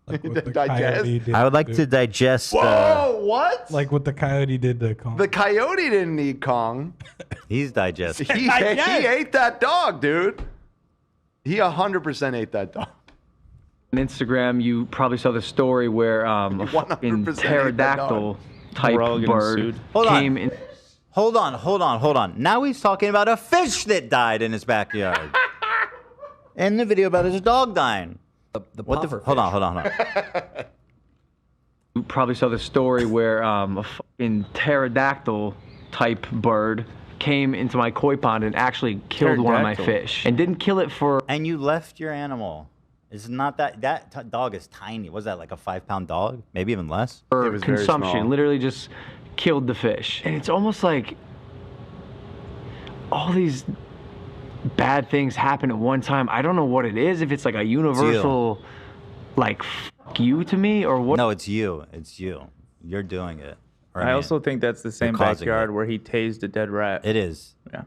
Like what the Digest? coyote did I would like to- to digest. Whoa, what? Like what the coyote did to Kong. The coyote didn't eat Kong. He's digesting. He ate that dog, dude. He 100% ate that dog. On Instagram, you probably saw the story where a fucking pterodactyl type We're all getting bird sued. came in. Hold on. Now he's talking about a fish that died in his backyard. And the video about his dog dying. Hold on. You probably saw the story where a fucking pterodactyl type bird came into my koi pond and actually killed one of my fish. And didn't kill it for... And you left your animal. It's not that dog is tiny. Was that like a 5-pound dog? Maybe even less? For consumption. Literally just killed the fish. And it's almost like all these bad things happen at one time. I don't know what it is. If it's like a universal, like, fuck you to me or what. No, it's you. It's you. You're doing it. Or, I also think that's the same causing backyard it. where he tased a dead rat. It is. Yeah.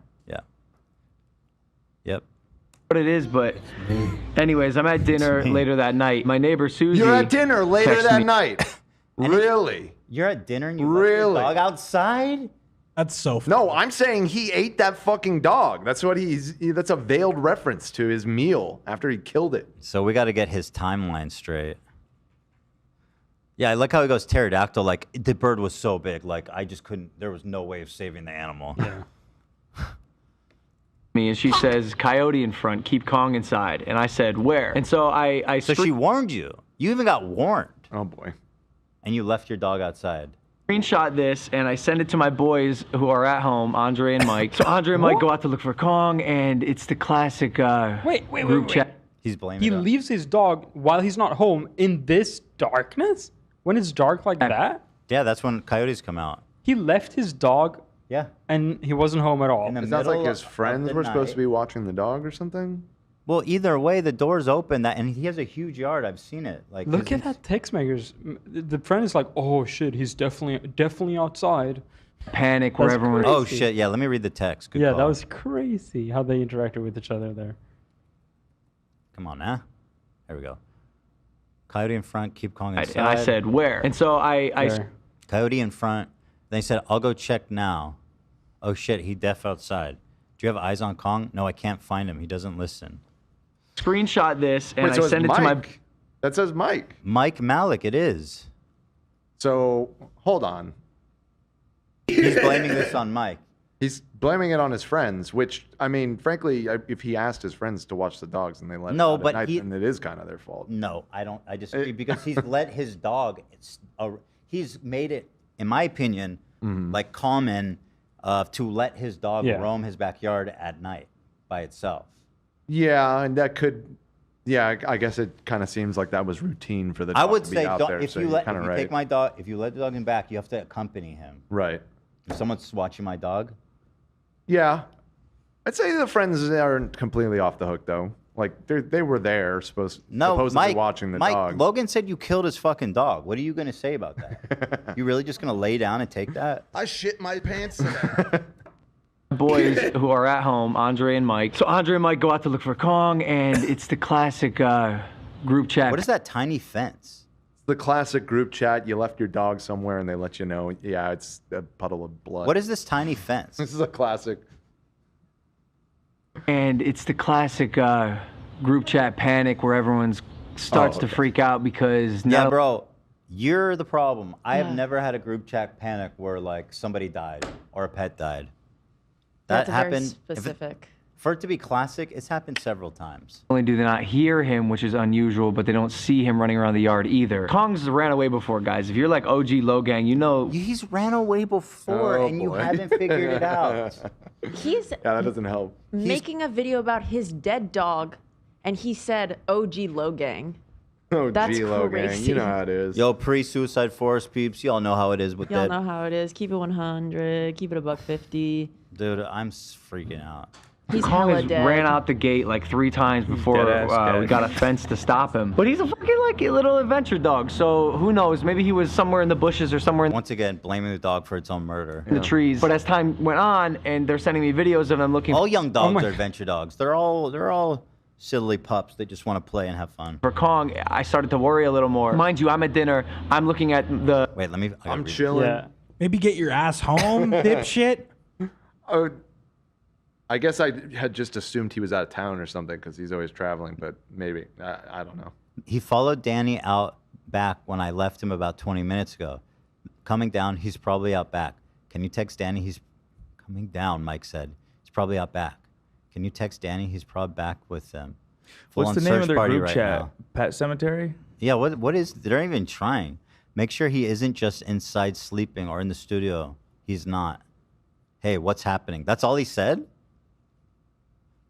Yep. What it is, but anyways, I'm at dinner later that night. My neighbor Susie. You're at dinner later texted that me. night. Really? You're at dinner and you left your dog outside? That's so funny. No, I'm saying he ate that fucking dog. That's what that's a veiled reference to his meal after he killed it. So we got to get his timeline straight. Yeah, I like how he goes pterodactyl. Like, the bird was so big. Like, I just couldn't, there was no way of saving the animal. Yeah. Me and she says, coyote in front, keep Kong inside. And I said, where? And so So she warned you. You even got warned. Oh, boy. And you left your dog outside. Screenshot this and I send it to my boys who are at home, Andre and Mike. So Andre and Mike go out to look for Kong, and it's the classic group chat. He's blaming He it. leaves his dog while he's not home in this darkness? When it's dark like that? Yeah, that's when coyotes come out. He left his dog Yeah. And he wasn't home at all. In the It sounds like middle his of friends the were supposed to night. be watching the dog or something. Well, either way, the door's open. And he has a huge yard. I've seen it. Like, Look at that text makers. The friend is like, "Oh shit, he's definitely outside." Panic where That's everyone. Oh crazy. shit! Yeah, let me read the text. Good Yeah, call. that was crazy how they interacted with each other there. Come on now. Here we go. Coyote in front. Keep calling inside. And I said, "Where?" And so I Coyote in front. Then he said, "I'll go check now." Oh shit! He deaf outside. Do you have eyes on Kong? No, I can't find him. He doesn't listen. screenshot this and Wait, so I it's send it to my. Mike. That says Mike. Mike Malik. It is. So hold on. He's blaming this on Mike. He's blaming it on his friends, which, I mean, frankly, if he asked his friends to watch the dogs and they let him No, out but at night, he- then it is kind of their fault. No, I disagree because he's let his dog. He's made it, in my opinion, like common to let his dog Yeah. roam his backyard at night by itself. Yeah, and that could, yeah, I guess it kind of seems like that was routine for the dog I would to be say out don't, there. if So you you're let kinda if you right. take my dog, if you let the dog in back, you have to accompany him. Right. If someone's watching my dog, Yeah. I'd say the friends aren't completely off the hook, though. Like, they were there, no, supposedly Mike. watching the Mike, dog. Logan said you killed his fucking dog. What are you gonna say about that? You really just gonna lay down and take that? I shit my pants. Boys who are at home, Andre and Mike. So Andre and Mike go out to look for Kong, and it's the classic group chat. What is that tiny fence? The classic group chat. You left your dog somewhere and they let you know. Yeah, it's a puddle of blood. What is this tiny fence? This is a classic. And it's the classic group chat panic where everyone starts to freak out because Yeah, now bro, you're the problem. I have Yeah. never had a group chat panic where like somebody died or a pet died. That That's a very happened. specific. For it to be classic, it's happened several times. not only do they not hear him, which is unusual, but they don't see him running around the yard either. Kong's ran away before, guys. If you're like OG Logang, you know. He's ran away before Oh, and you boy. haven't figured it out. He's Yeah, that doesn't help. making a video about his dead dog, and he said OG Logang. Oh, That's gee, Logan. crazy. You know how it is. Yo, pre-suicide forest peeps, y'all know how it is with Y'all that. know how it is. Keep it 100. Keep it a $1.50. Dude, I'm freaking out. He's Kong hella has dead. ran out the gate like 3 times before dead-ass we dead. got a fence to stop him. But he's a fucking like a little adventure dog, so who knows? Maybe he was somewhere in the bushes or somewhere in Once again, blaming the dog for its own murder. the trees. But as time went on, and they're sending me videos of him looking All young dogs my- are adventure dogs. They're all silly pups. They just want to play and have fun. for Kong, I started to worry a little more. Mind you, I'm at dinner. I'm looking at the. Wait, let me. I gotta I'm read this. chilling. Yeah. Maybe get your ass home, dipshit. Oh, I guess I had just assumed he was out of town or something because he's always traveling, but maybe. I don't know. He followed Danny out back when I left him about 20 minutes ago. Coming down, he's probably out back. Can you text Danny? He's coming down, Mike said. He's probably out back. Can you text Danny? He's probably back with them. What's the Full-on name search of their party group right chat? now. Pet Cemetery? Yeah, what is, they're not even trying. Make sure he isn't just inside sleeping or in the studio. He's not. Hey, what's happening? That's all he said?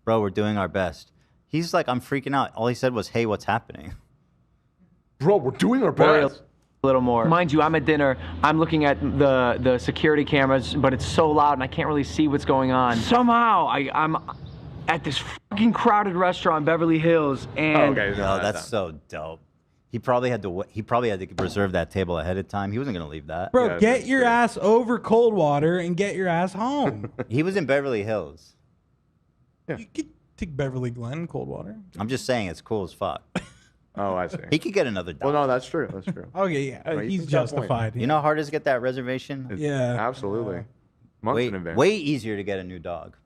Bro, we're doing our best. He's like, I'm freaking out. All he said was, hey, what's happening? Bro, we're doing our Worry best. a little more. Mind you, I'm at dinner. I'm looking at the security cameras, but it's so loud and I can't really see what's going on. Somehow, I'm at this fucking crowded restaurant in Beverly Hills, and Okay, No, that's so dope. He probably had to reserve that table ahead of time. He wasn't gonna leave that. Bro, Yeah, get that's your true. ass over Coldwater and get your ass home. He was in Beverly Hills. You could take Beverly Glen, Coldwater. I'm just saying, it's cool as fuck. Oh, I see. He could get another dog. Well, no, that's true. That's true. Okay, yeah, Right, he's he's got a point. justified. You know how hard it is to get that reservation? It's Yeah. Absolutely. Months Way, in advance. way easier to get a new dog.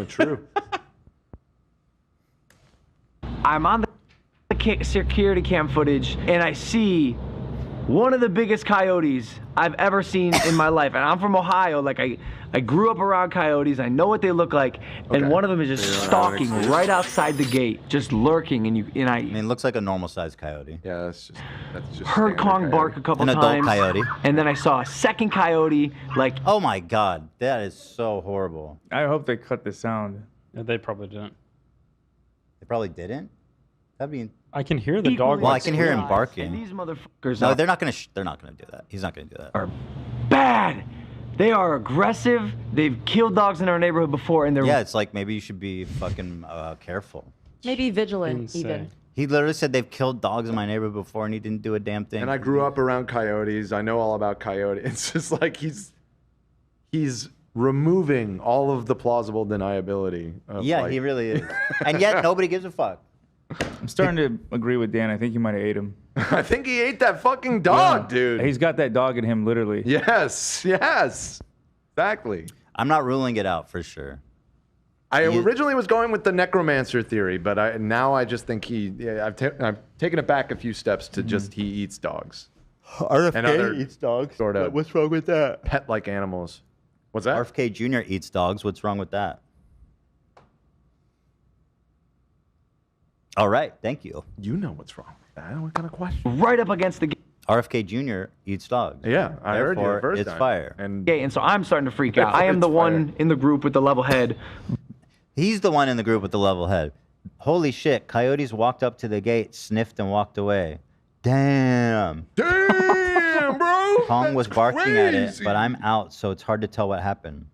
True. I'm on the security cam footage, and I see one of the biggest coyotes I've ever seen in my life. And I'm from Ohio. Like, I grew up around coyotes. I know what they look like. Okay. And one of them is just So you don't have stalking an excuse. right outside the gate, just lurking. And I mean, it looks like a normal-sized coyote. Yeah, that's just heard standard Kong coyote. bark a couple An adult times. coyote. And then I saw a second coyote, like, Oh my god, that is so horrible. I hope they cut the sound. Yeah, they probably didn't. They probably didn't. That'd be. I can hear the equally dog. Well, I like, can hear him civilized. And barking. these motherfuckers No, are they're not gonna. They're not gonna do that. He's not gonna do that. are bad. They are aggressive. They've killed dogs in our neighborhood before, and they're Yeah, it's like maybe you should be fucking careful. Maybe vigilant, even. He literally said they've killed dogs in my neighborhood before, and he didn't do a damn thing. And I grew up around coyotes. I know all about coyotes. It's just like he's removing all of the plausible deniability. Of Yeah, he really is. And yet nobody gives a fuck. I'm starting to agree with Dan. I think he might have ate him. I think he ate that fucking dog, dude. He's got that dog in him, literally. Yes, exactly. I'm not ruling it out for sure. I originally was going with the necromancer theory, but now I just think I've taken it back a few steps to just he eats dogs. RFK eats dogs. Sort of. What's wrong with that? Pet-like animals. What's that? RFK Jr. eats dogs. What's wrong with that? All right, thank you. You know what's wrong with that. What kind of question? right up against the RFK Jr. eats dogs. Yeah, I heard you the Therefore, first it's time. fire. gate, and so I'm starting to freak out. I am the one in the group with the level head. He's the one in the group with the level head. Holy shit, coyotes walked up to the gate, sniffed, and walked away. Damn. Damn, bro. Kong was barking at it, crazy. but I'm out, so it's hard to tell what happened.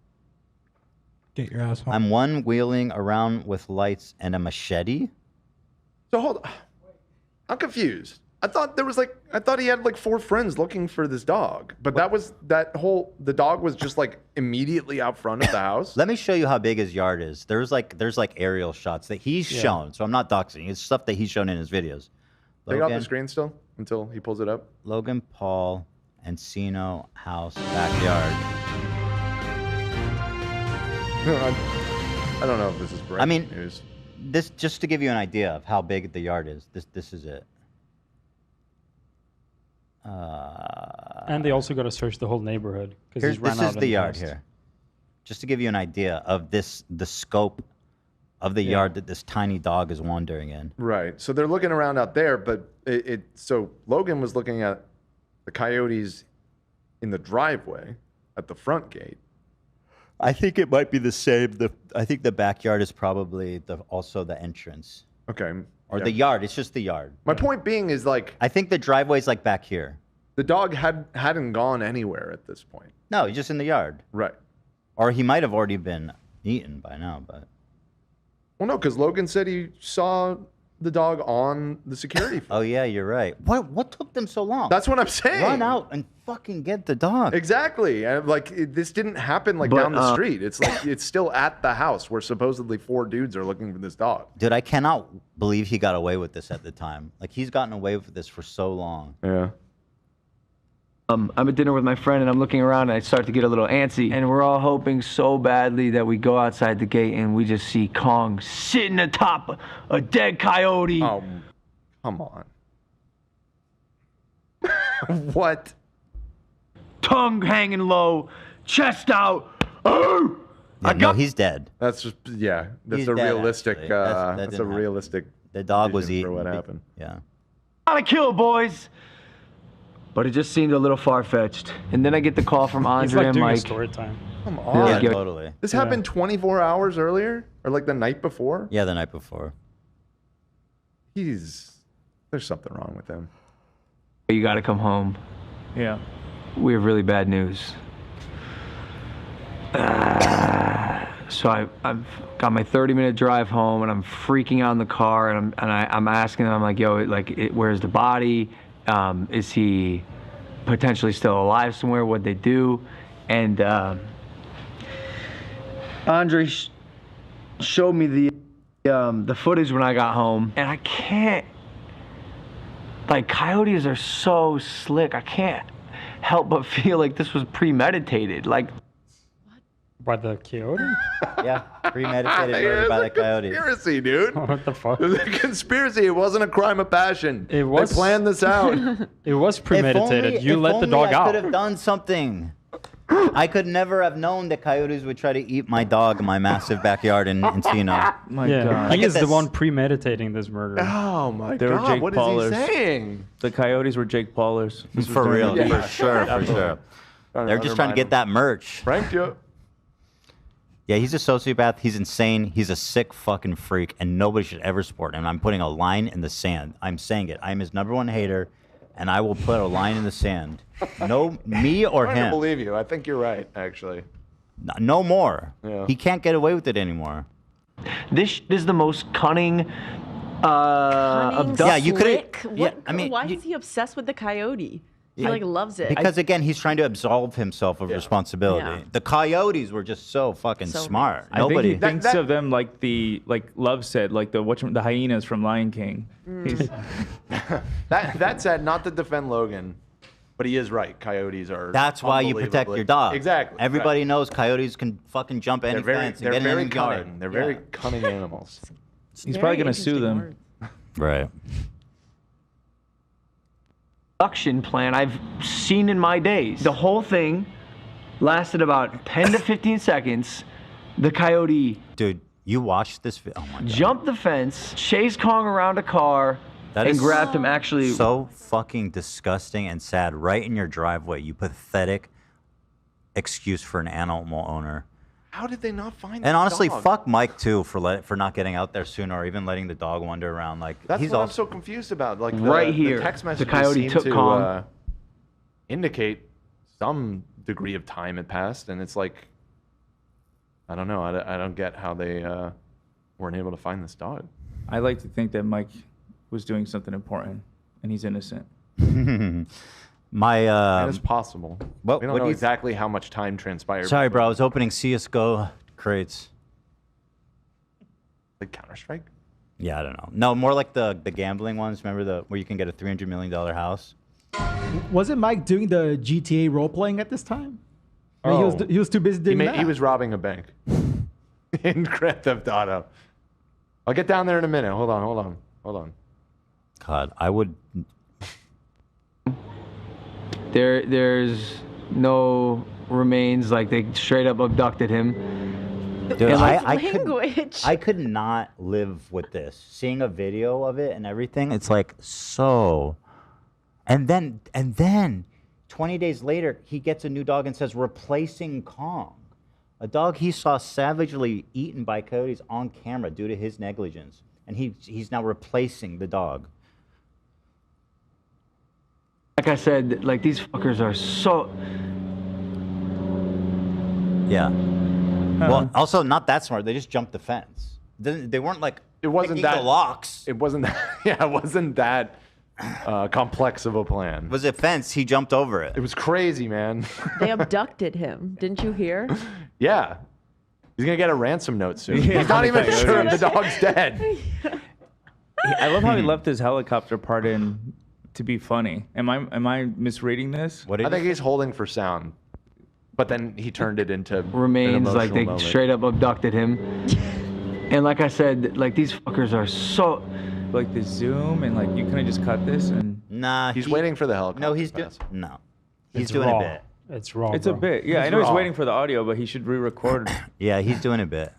Get your ass home. I'm one wheeling around with lights and a machete. So hold on. I'm confused. I thought he had like 4 friends looking for this dog, but the dog was just like immediately out front of the house. Let me show you how big his yard is. There's like aerial shots that he's shown, so I'm not doxing. It's stuff that he's shown in his videos. Take off the screen still until he pulls it up. Logan Paul, Encino house backyard. I don't know if this is breaking news. This just to give you an idea of how big the yard is. This is it. And they also got to search the whole neighborhood because he's ran This out is in the yard past. here. Just to give you an idea of the scope of the yard that this tiny dog is wandering in. Right. So they're looking around out there, but so Logan was looking at the coyotes in the driveway at the front gate. I think it might be the same. I think the backyard is probably also the entrance. Okay. Or the yard. It's just the yard. My point being is like I think the driveway's like back here. the dog hadn't gone anywhere at this point. No, he's just in the yard. Right. Or he might have already been eaten by now, but Well, no, because Logan said he saw the dog on the security. Oh yeah, you're right. What took them so long? That's what I'm saying. Run out and fucking get the dog. Exactly. And this didn't happen down the street. It's like it's still at the house where supposedly 4 dudes are looking for this dog. Dude, I cannot believe he got away with this at the time. Like he's gotten away with this for so long. Yeah. I'm at dinner with my friend and I'm looking around and I start to get a little antsy and we're all hoping so badly that we go outside the gate and we just see Kong sitting atop a dead coyote. Oh, come on. What? Tongue hanging low, chest out. Oh! Yeah, no, he's dead. That's just that's He's a dead, realistic. actually. That That's a didn't happen. realistic. The dog was vision eaten. for what happened. Yeah. Gotta kill, boys. But it just seemed a little far-fetched. And then I get the call from He's Andre like and doing a Mike. story time. Come on. Yeah, totally. This happened 24 hours earlier, or like the night before. Yeah, the night before. There's something wrong with him. You gotta come home. Yeah. We have really bad news. So I've got my 30-minute drive home, and I'm freaking out in the car, and I'm asking them, I'm like, yo, where's the body? Is he potentially still alive somewhere? What'd they do? And Andre showed me the footage when I got home, and I can't. Like, coyotes are so slick. I can't help but feel like this was premeditated. Like, by the coyote? Yeah, premeditated murder by the coyotes. Conspiracy, dude. What the fuck? It was a conspiracy. It wasn't a crime of passion. It was. They planned this out. It was premeditated. You let the dog I out. could have done something. I could never have known that coyotes would try to eat my dog in my massive backyard in Encino. My God. He is the one premeditating this murder. Oh my They were God! Jake What Paulers. is he saying? The coyotes were Jake Paulers. This was For during real, the- for sure, for sure. They're just trying to get that merch. Frank, you. Yeah, he's a sociopath. He's insane. He's a sick fucking freak, and nobody should ever support him. I'm putting a line in the sand. I'm saying it. I'm his #1 hater. and I will put a line in the sand. No, me or I don't him. believe you. I think you're right, actually. No more. Yeah. He can't get away with it anymore. This is the most cunning. Yeah, you could. Slick? Yeah, What, I mean, why is he obsessed with the coyote? He Yeah. like loves it. because again, he's trying to absolve himself of responsibility. Yeah. The coyotes were just so fucking So smart. I think Nobody. he thinks of them like Love said, like the hyenas from Lion King. That said, not to defend Logan, but he is right. Coyotes are. That's why you protect your dog. Exactly. Everybody knows coyotes can fucking jump any fence and They're get in very any yard. cunning. They're very cunning animals. He's probably gonna sue them. Right. Production plan I've seen in my days. The whole thing lasted about 10 to 15 seconds. The coyote Dude, you watched this video. Oh my god. jumped the fence, chased Kong around a car, That and is grabbed him. Actually, so fucking disgusting and sad right in your driveway. You pathetic excuse for an animal owner. How did they not find? And the honestly, dog? fuck Mike too for not getting out there sooner or even letting the dog wander around. Like That's he's what I'm also so confused about. Like Right here, the text the messages coyote seem took to Kong. indicate some degree of time had passed, and it's like, I don't know. I don't get how they weren't able to find this dog. I like to think that Mike was doing something important, and he's innocent. my. That is possible. What, We don't what know do you exactly how much time transpired. Sorry, before- bro. I was opening CS:GO crates. Like Counter-Strike? Yeah, I don't know. No, more like the gambling ones. Remember where you can get a $300 million house? Wasn't Mike doing the GTA role playing at this time? I mean, Oh. he was too busy doing that. He was robbing a bank in Grand Theft Auto. I'll get down there in a minute. Hold on. God, I would. there's no remains. Like they straight up abducted him. Dude, And, like, I could not live with this. Seeing a video of it and everything, it's like so. And then 20 days later, he gets a new dog and says replacing Kong. A dog he saw savagely eaten by coyotes on camera due to his negligence. And he's now replacing the dog. Like I said, like these fuckers are so. Yeah. Well, also not that smart. They just jumped the fence. They weren't like It wasn't picking that the locks. It wasn't that. Yeah, it wasn't that complex of a plan. Was it fence? He jumped over it. It was crazy, man. They abducted him. Didn't you hear? Yeah. He's gonna get a ransom note soon. Yeah. He's not even sure if the dog's dead. I love how he left his helicopter part in to be funny. Am I misreading this? I think he's holding for sound, but then he turned it into Remains. an Like they emotional moment. straight up abducted him. And like I said, like these fuckers are so. Like the zoom and like you couldn't just cut this and. Nah, He's waiting for the helicopter. No, he's doing. No, he's doing raw. a bit. It's raw. It's a bro. bit. Yeah, I It's know he's raw. waiting for the audio, but he should re-record. Yeah, he's doing a bit.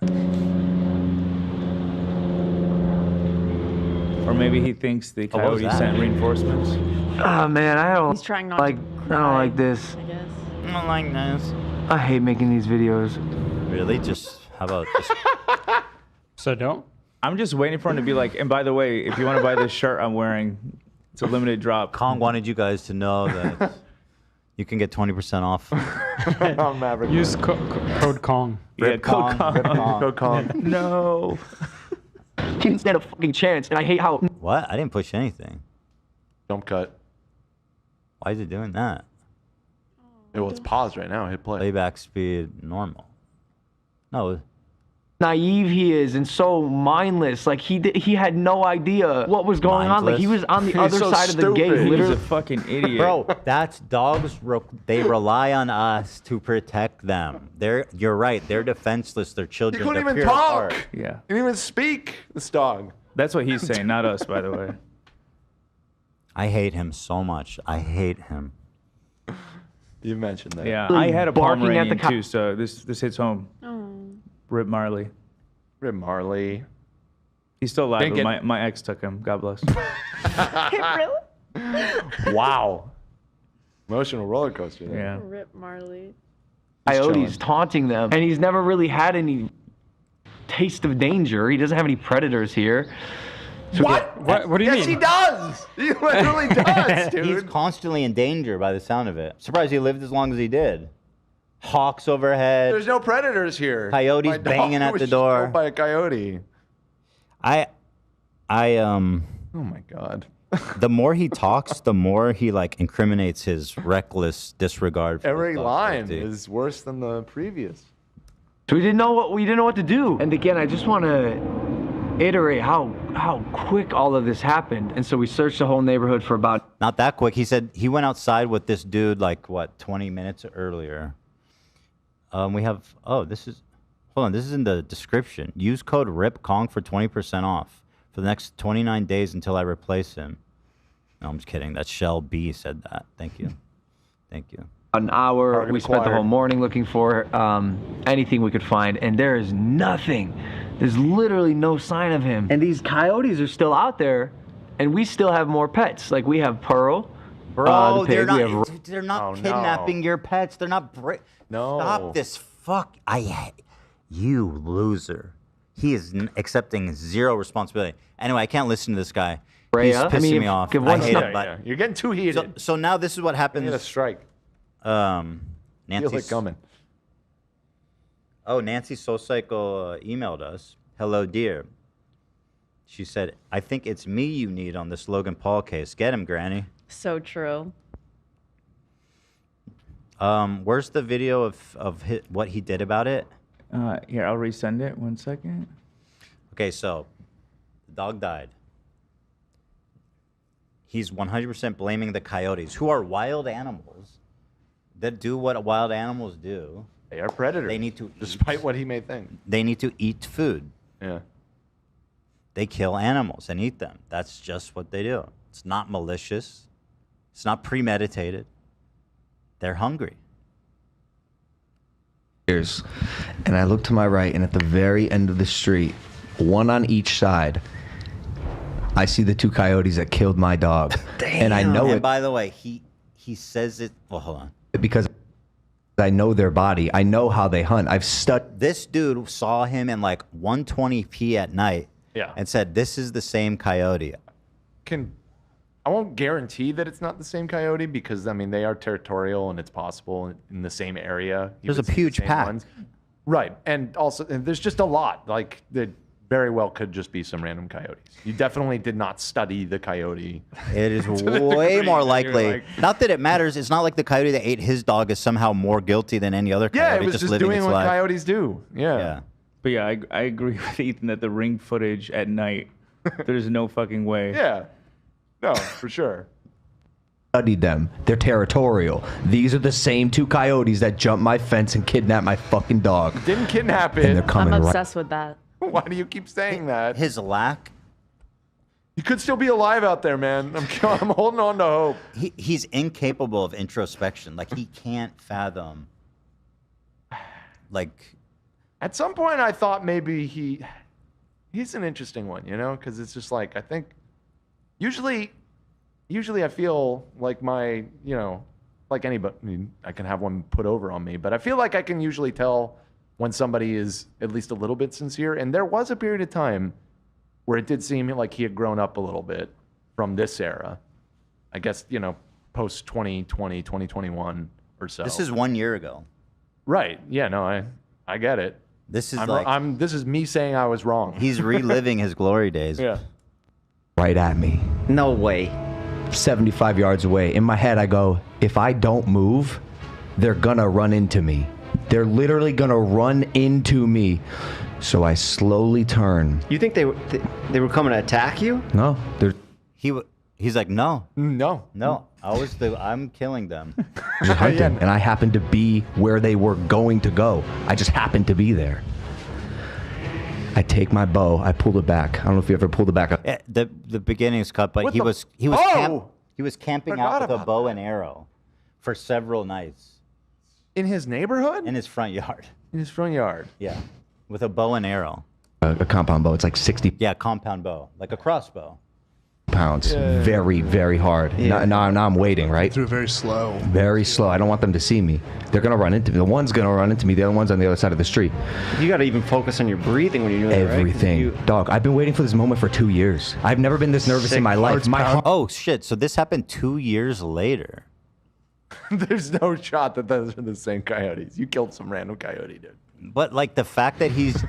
Or maybe he thinks the Oh, what was coyote that? sent reinforcements. Oh man, I don't. He's trying not like. to I cry, don't like this. I guess. I don't like this. I hate making these videos. Really? Just how about just So don't. I'm just waiting for him to be like, and by the way, if you want to buy this shirt I'm wearing, it's a limited drop. Kong wanted you guys to know that you can get 20% off. On Maverick. Use code Kong. Yeah, Rip Kong, Rip Kong. Go Kong. No. Didn't stand a fucking chance, and I hate how. What? I didn't push anything. Jump cut. Why is it doing that? Well, it's paused right now. Hit play. Playback speed normal. No. Naive he is and so mindless. Like he had no idea what was going on. Like he was on the He's other so side of the gate. stupid. He's Literally. a fucking idiot. Bro, that's dogs. They rely on us to protect them. You're right. They're defenseless. They're He children. couldn't They're even pure at talk. heart. Yeah. He didn't even speak. This dog. That's what he's saying, not us, by the way. I hate him so much. I hate him. You mentioned that. Yeah, I had a Barking at the Pomeranian too, so this hits home. Oh. Rip Marley. Rip Marley. He's still alive, Think but it- my ex took him. God bless. Really? Wow. Emotional roller coaster there. Yeah. Rip Marley. Coyotes taunting them, and he's never really had any taste of danger. He doesn't have any predators here. What do you Yes, mean? he does. He literally does, dude. He's constantly in danger by the sound of it. Surprised he lived as long as he did. Hawks overhead. There's no predators here. Coyotes My dog banging at was the just door. killed by a coyote. Oh my god. The more he talks, the more he like incriminates his reckless disregard for Every the dog line safety. is worse than the previous. So we didn't know what to do. And again, I just want to iterate how quick all of this happened. And so we searched the whole neighborhood for about Not that quick. He said he went outside with this dude like what 20 minutes earlier. We have this is in the description. Use code RIPKONG for 20% off for the next 29 days until I replace him. No, I'm just kidding. That's Shell B said that. Thank you. Thank you. an hour. Target We spent the acquired. whole morning looking for anything we could find, and there is nothing. There's literally no sign of him. And these coyotes are still out there, and we still have more pets. Like we have Pearl. Bro, the they're pig. We not. have They're not Oh, no. kidnapping your pets. They're not. No. Stop this. Fuck. You loser. He is accepting zero responsibility. Anyway, I can't listen to this guy. He's Rhea? I pissing mean, me off. give I one hate snap- it. But Yeah, you're getting too heated. so now this is what Need a happens. strike. Nancy. Feel it coming. Oh, Nancy SoulCycle emailed us. Hello, dear. She said, I think it's me you need on this Logan Paul case. Get him, Granny. So true. Where's the video of what he did about it? Here, I'll resend it. 1 second. Okay, so the dog died. He's 100% blaming the coyotes, who are wild animals that do what wild animals do. They are predators. They need to despite what he may think. They need to eat food. Yeah. They kill animals and eat them. That's just what they do. It's not malicious. It's not premeditated. They're hungry. And I look to my right, and at the very end of the street, one on each side, I see the two coyotes that killed my dog. And I know And it by the way, he says it. Well, hold on. because I know their body. I know how they hunt. I've studied. This dude saw him in like 1:20 at night. Yeah. And said, "This is the same coyote." I won't guarantee that it's not the same coyote because I mean they are territorial and it's possible in the same area. you There's would a see the huge same pack. ones. Right, and also and there's just a lot. Like that very well could just be some random coyotes. You definitely did not study the coyote. It is to the way degree more that you're likely. like- Not that it matters. It's not like the coyote that ate his dog is somehow more guilty than any other coyote. Yeah, it was just living doing its what life. coyotes do. Yeah. But yeah, I agree with Ethan that the ring footage at night, there's no fucking way. Yeah. No, for sure. Studied them. They're territorial. These are the same two coyotes that jumped my fence and kidnapped my fucking dog. Didn't kidnap And it. they're coming I'm right. obsessed with that. Why do you keep saying that? His lack. You could still be alive out there, man. I'm holding on to hope. He's incapable of introspection. Like he can't fathom. Like At some point, I thought maybe he's an interesting one, you know, because it's just like I think usually I feel like my, you know, like anybody, I mean, I can have one put over on me, but I feel like I can usually tell when somebody is at least a little bit sincere. And there was a period of time where it did seem like he had grown up a little bit from this era. I guess, you know, post 2020, 2021 or so. this is 1 year ago. Right. Yeah, no, I get it. This is this is me saying I was wrong. he's reliving his glory days. Yeah. Right at me. No way. 75 yards away. In my head, I go, if I don't move, they're gonna run into me. They're literally gonna run into me. So I slowly turn. You think they were coming to attack you? No, they're He's like, no, no. I'm killing them. just hunting, and I happened to be where they were going to go. I just happened to be there. I take my bow, I pull it back. I don't know if you ever pulled it back. The beginning's cut, but What he the- was Oh! he was camping Forgot out with a about bow and arrow for several nights In his neighborhood? in his front yard. In his front yard. Yeah, with a bow and arrow. A compound bow. It's like 60. Yeah, compound bow, like a crossbow. pounds. Very, very hard. Now I'm waiting, right? Through very slow. Very slow. I don't want them to see me. They're gonna run into me. The one's gonna run into me. The other one's on the other side of the street. You gotta even focus on your breathing when you're doing Everything. that, right? Dog, I've been waiting for this moment for 2 years. I've never been this nervous in my life. My heart. Oh shit! So this happened 2 years later. There's no shot that those are the same coyotes. You killed some random coyote, dude. But like the fact that he's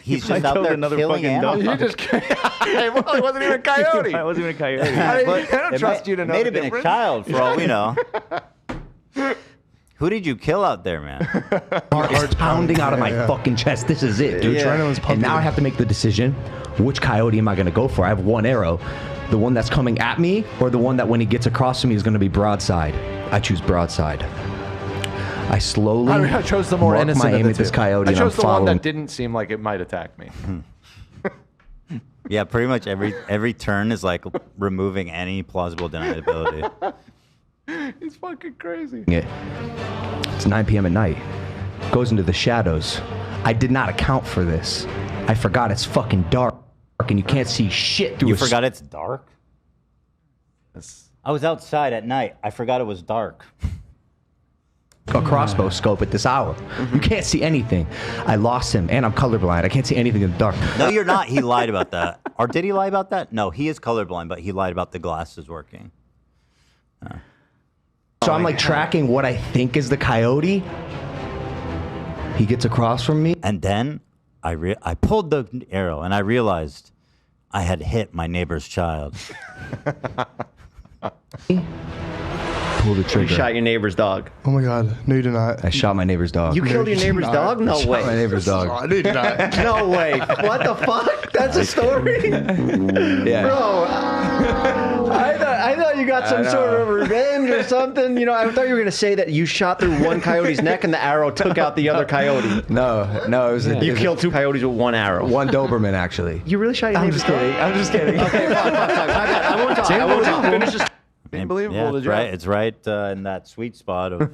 just out killed there another killing fucking dog. animals. You just well, it wasn't even a coyote. I wasn't even a coyote. I don't trust you to know May the have been a difference. child for all we know. Who did you kill out there, man? Heart is pounding out of my fucking chest. This is it, dude. And now I have to make the decision. Which coyote am I going to go for? I have one arrow. The one that's coming at me, or the one that when he gets across to me is going to be broadside? I choose broadside. I slowly I chose the more mark innocent my of aim the at this two. coyote, I and I'm chose the one following. that didn't seem like it might attack me. Yeah, pretty much every turn is like removing any plausible deniability. It's fucking crazy. It's 9 p.m. at night. Goes into the shadows. I did not account for this. I forgot it's fucking dark and you can't see shit through. You forgot it's dark? I was outside at night. I forgot it was dark. A crossbow scope at this hour. You can't see anything. I lost him, and I'm colorblind. I can't see anything in the dark. No, you're not. He lied about that. Or did he lie about that? No, he is colorblind, but he lied about the glasses working. So I'm like tracking what I think is the coyote. He gets across from me. And then I pulled the arrow, and I realized I had hit my neighbor's child. Pull the trigger. You shot your neighbor's dog. Oh my god. No, you did not. I shot my neighbor's dog. You killed your neighbor's dog? No I way. shot my neighbor's dog. Oh, no, you did not. No way. What the fuck? That's a story? Yeah. Bro, I thought you got some sort of revenge or something. You know, I thought you were going to say that you shot through one coyote's neck and the arrow took out the other coyote. No, it was You killed two coyotes with one arrow. one Doberman actually. You really shot your neighbor's dog? I'm just kidding. Okay, fuck. My bad. I won't talk. I won't talk. Finish this. Unbelievable. Yeah, the it's job. right. It's right in that sweet spot of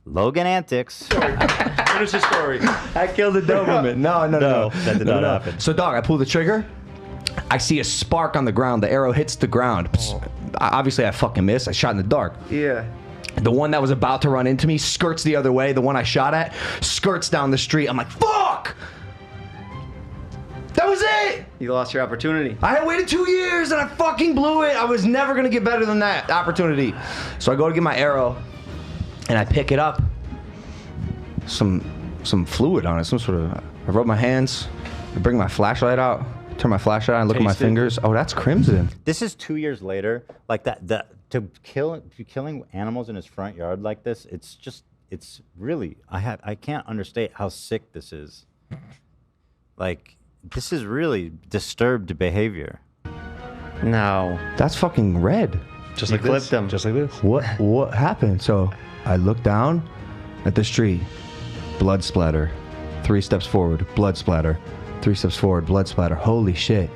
Logan antics. Finish the story. I killed a Doberman. No, that did not happen. So, dog, I pull the trigger. I see a spark on the ground. The arrow hits the ground. Obviously, I fucking missed. I shot in the dark. Yeah. The one that was about to run into me skirts the other way. The one I shot at skirts down the street. I'm like, fuck! That was it! You lost your opportunity. I had waited 2 years and I fucking blew it. I was never gonna get better than that opportunity. So I go to get my arrow and I pick it up. Some fluid on it, some sort of. I rub my hands. I bring my flashlight out. Turn my flashlight on. Look at my fingers. Oh, that's crimson. This is 2 years later. Like to killing animals in his front yard like this. It's really. I can't understate how sick this is. Like. This is really disturbed behavior. No. That's fucking red. Just like clipped him. Just like this. What happened? So I look down at the street. Blood splatter. 3 steps forward. Blood splatter. 3 steps forward. Blood splatter. Holy shit.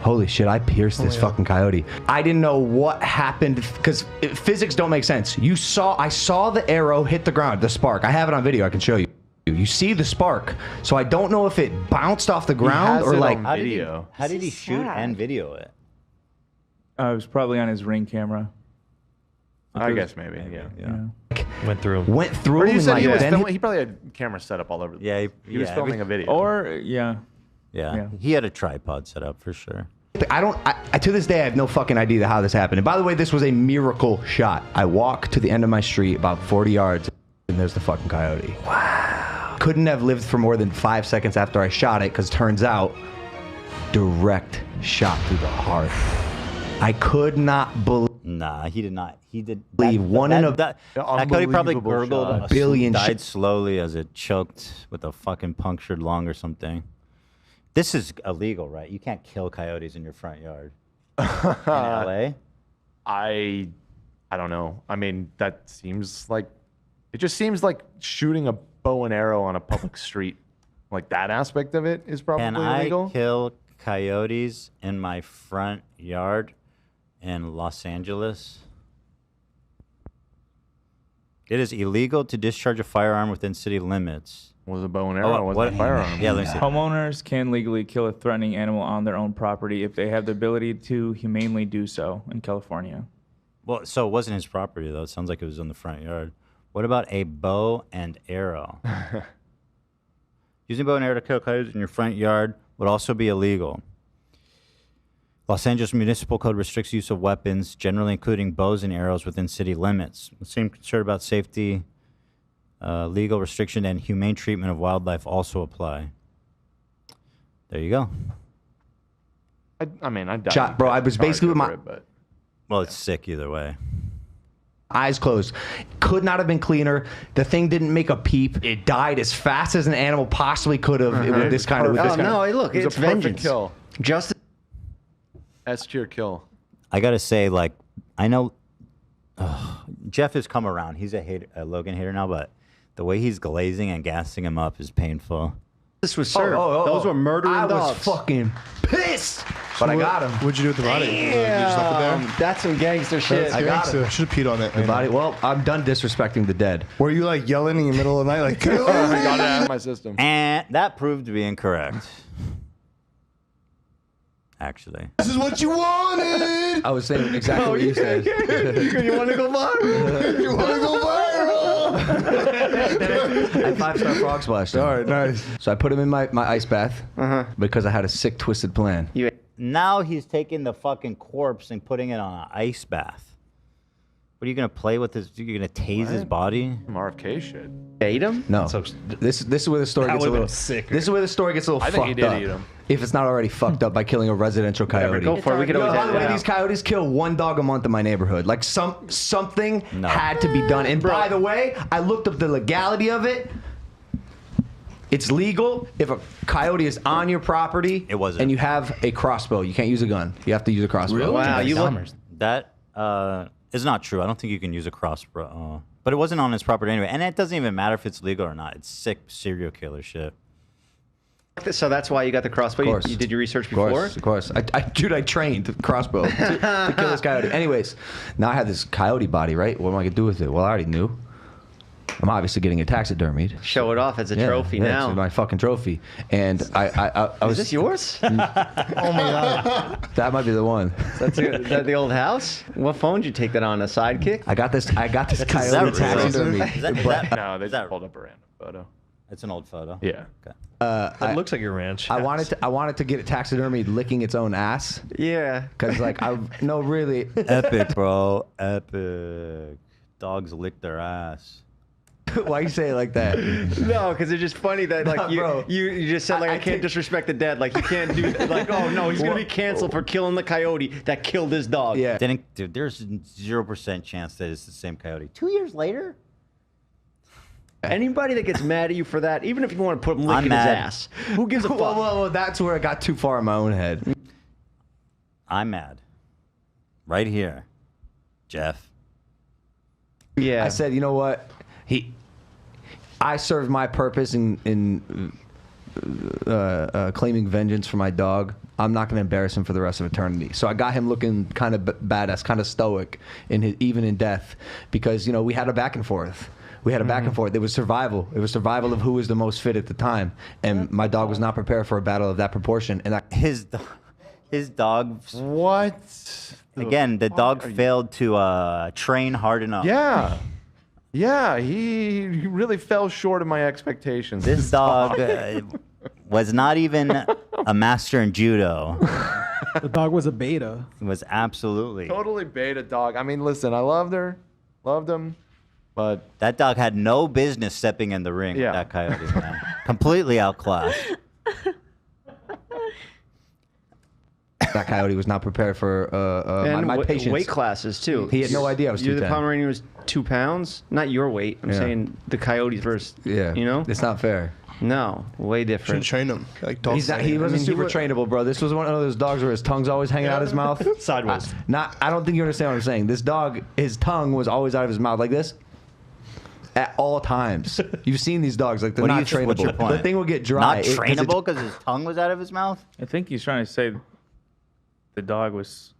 Holy shit, I pierced this fucking coyote. I didn't know what happened because physics don't make sense. I saw the arrow hit the ground, the spark. I have it on video. I can show you. You see the spark, so I don't know if it bounced off the ground or like. How did he shoot and video it? It was probably on his Ring camera. I guess maybe. Yeah. Went through. Or you him, said like, he was then filming, he probably had cameras set up all over. Yeah, he was filming a video. Or yeah. He had a tripod set up for sure. I to this day I have no fucking idea how this happened. And by the way, this was a miracle shot. I walk to the end of my street about 40 yards, and there's the fucking coyote. Wow. Couldn't have lived for more than 5 seconds after I shot it, because turns out, direct shot through the heart. I could not believe. Nah, he did not. He did. Believe one in a that coyote probably gurgled. A billion died slowly as it choked with a fucking punctured lung or something. This is illegal, right? You can't kill coyotes in your front yard. In LA? I don't know. I mean, that seems like it just seems like shooting a bow and arrow on a public street. Like that aspect of it is probably illegal. Can I kill coyotes in my front yard in Los Angeles? It is illegal to discharge a firearm within city limits. Was a bow and arrow. Wasn't a firearm. Yeah, let me see. Homeowners can legally kill a threatening animal on their own property if they have the ability to humanely do so in California. Well, so it wasn't his property, though. It sounds like it was in the front yard. What about a bow and arrow? Using bow and arrow to kill coyotes in your front yard would also be illegal. Los Angeles Municipal Code restricts use of weapons, generally including bows and arrows, within city limits. The same concern about safety, legal restriction, and humane treatment of wildlife also apply. There you go. I mean, I died. Shot, bro. I was basically with my Well, it's sick either way. eyes closed. Could not have been cleaner. The thing didn't make a peep. It died as fast as an animal possibly could have with this kind of. With this kind of, look, it was it's a perfect vengeance. kill. Justice. S tier kill. I gotta say, like, I know Jeff has come around. He's a Logan hater now, but the way he's glazing and gassing him up is painful. This was served. Those were murdering I dogs. was fucking pissed, but I got him. What'd you do with the body? You just left it there? That's some gangster shit. I got him. Should have peed on it. The body. Well, I'm done disrespecting the dead. Were you like yelling in the middle of the night, like, I got it out of my system. And that proved to be incorrect. Actually. this is what you wanted? I was saying exactly what you said. You want to go viral? You want to go viral? I 5-star frog splashed him. All right, nice. So I put him in my ice bath because I had a sick, twisted plan. Now he's taking the fucking corpse and putting it on an ice bath. What are you gonna play with his? You're gonna tase his body? Some RFK shit. Bait him? No. This is where the story gets a little sick. This is where the story gets a little I think he fucked did up. eat him. If it's not already fucked up by killing a residential coyote. Go for it. We could always By edit the it way, out. these coyotes kill one dog a month in my neighborhood. Like something No. had to be done. And by the way, I looked up the legality of it. It's legal if a coyote is on your property. It wasn't. And you have a crossbow. You can't use a gun. You have to use a crossbow. Really? Wow, you look. That is not true. I don't think you can use a crossbow. But it wasn't on his property anyway. And it doesn't even matter if it's legal or not. It's sick serial killer shit. So that's why you got the crossbow. Of course. You did your research before? Of course. Dude, I trained crossbow to kill this coyote. Anyways, now I have this coyote body, right? What am I going to do with it? Well, I already knew. I'm obviously getting it taxidermied. Show it off as a trophy now. It's my fucking trophy. And I was. Is this yours? Oh my god. That might be the one. That's that the old house? What phone did you take that on? A sidekick? I got this coyote real? taxidermy. No, they just pulled up a random photo. It's an old photo. Yeah. Okay. It looks like your ranch. I wanted to get it taxidermied licking its own ass. Yeah. Cause like no really. Epic, bro. Epic. Dogs lick their ass. Why you say it like that? No, because it's just funny that like Bro. you just said like I can't disrespect the dead. Like you can't do that. Like, oh no, he's gonna be canceled for killing the coyote that killed his dog. Yeah. Dude, there's 0% chance that it's the same coyote. 2 years later? Anybody that gets mad at you for that, even if you want to put him licking his mad. ass, who gives a fuck? Well, that's where I got too far in my own head. I'm mad. Right here. Jeff. Yeah. I said, you know what? I served my purpose in claiming vengeance for my dog. I'm not going to embarrass him for the rest of eternity. So I got him looking kind of badass, kind of stoic, even in death, because we had a back and forth. We had a back and forth. It was survival. It was survival of who was the most fit at the time, and my dog was not prepared for a battle of that proportion. And his dog. What? Again, the dog failed to train hard enough. Yeah. Yeah, he really fell short of my expectations. This dog was not even a master in judo. The dog was a beta. It was absolutely. Totally beta dog. I mean, listen, I loved him, but that dog had no business stepping in the ring with that coyote, man. Completely outclassed. That coyote was not prepared for my patience. Weight classes too. He had no idea I was The 210. Pomeranian was 2 pounds. Not your weight. I'm saying the coyotes versus. Yeah. It's not fair. No, way different. Should train him like He wasn't super trainable, bro. This was one of those dogs where his tongue's always hanging out of his mouth. Sideways. I don't think you understand what I'm saying. This dog, his tongue was always out of his mouth like this. At all times. You've seen these dogs, like they're What do not you think- what's your trainable. point? The thing will get dry. Not trainable because his tongue was out of his mouth? I think he's trying to say the dog was.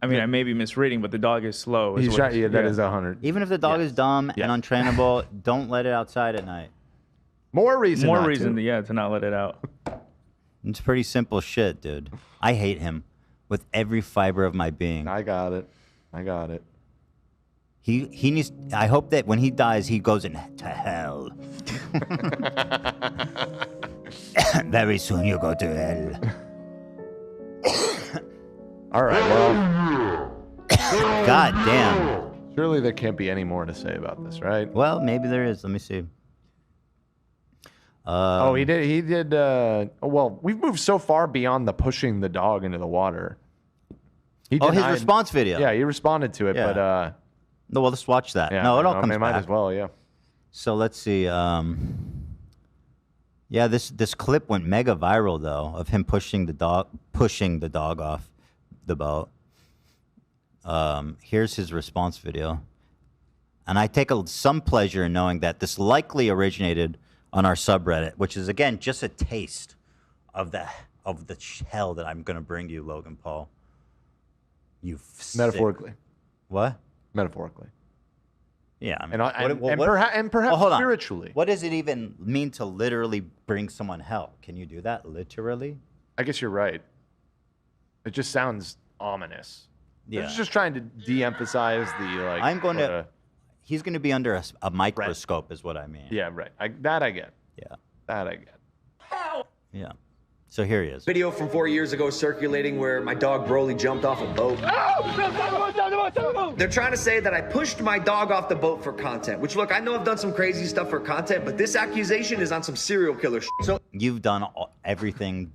I mean, I may be misreading, but the dog is slow. He's right. Yeah, that is 100. Even if the dog is dumb and untrainable, don't let it outside at night. More reason. More not reason, to. to not let it out. It's pretty simple shit, dude. I hate him with every fiber of my being. I got it. He needs. I hope that when he dies, he goes into hell. Very soon you go to hell. All right. Well. God damn. Surely there can't be any more to say about this, right? Well, maybe there is. Let me see. He did. Well, we've moved so far beyond the pushing the dog into the water. He his denied- response video. Yeah, he responded to it, Yeah. but no, well, let's watch that. yeah, No, it all comes we might back. as well. Yeah. So let's see. Yeah, this clip went mega viral though of him pushing the dog off the boat. Here's his response video, and I take some pleasure in knowing that this likely originated on our subreddit, which is again just a taste of the hell that I'm gonna bring you, Logan Paul. You Metaphorically. What? Metaphorically. Yeah, I mean, and perhaps hold on. spiritually. What does it even mean to literally bring someone hell? Can you do that literally? I guess you're right. It just sounds ominous. Yeah. It's just trying to de-emphasize the like. I'm going to. He's going to be under a microscope, is what I mean. Yeah, right. That I get. Yeah. That I get. Yeah. So here he is. Video from 4 years ago circulating where my dog Broly jumped off a boat. They're trying to say that I pushed my dog off the boat for content, which look, I know I've done some crazy stuff for content, but this accusation is on some serial killer shit. So You've done everything.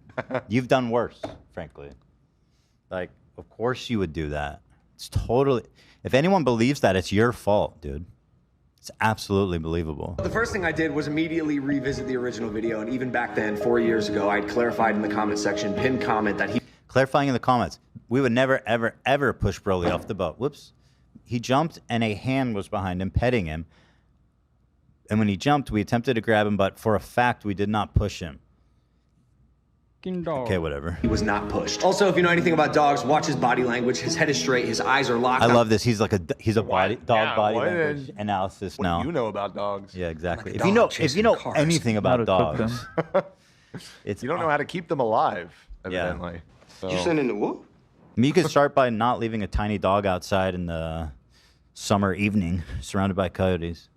You've done worse, frankly. Like, of course you would do that. It's totally. If anyone believes that, it's your fault, dude. It's absolutely believable. the first thing I did was immediately revisit the original video, and even back then, 4 years ago, I had clarified in the comment section, pinned comment that he Clarifying in the comments, we would never, ever, ever push Broly off the boat. Whoops. He jumped and a hand was behind him, petting him. And when he jumped, we attempted to grab him, but for a fact, we did not push him. Okay, whatever. He was not pushed. Also, if you know anything about dogs, watch his body language. His head is straight. His eyes are locked. I love this. He's like a dog body what language is- analysis What now. do you know about dogs? Yeah, exactly. Like If you know anything about How to cook dogs, it's You don't know how to keep them alive, evidently. So. in the what? I mean, you could start by not leaving a tiny dog outside in the summer evening, surrounded by coyotes.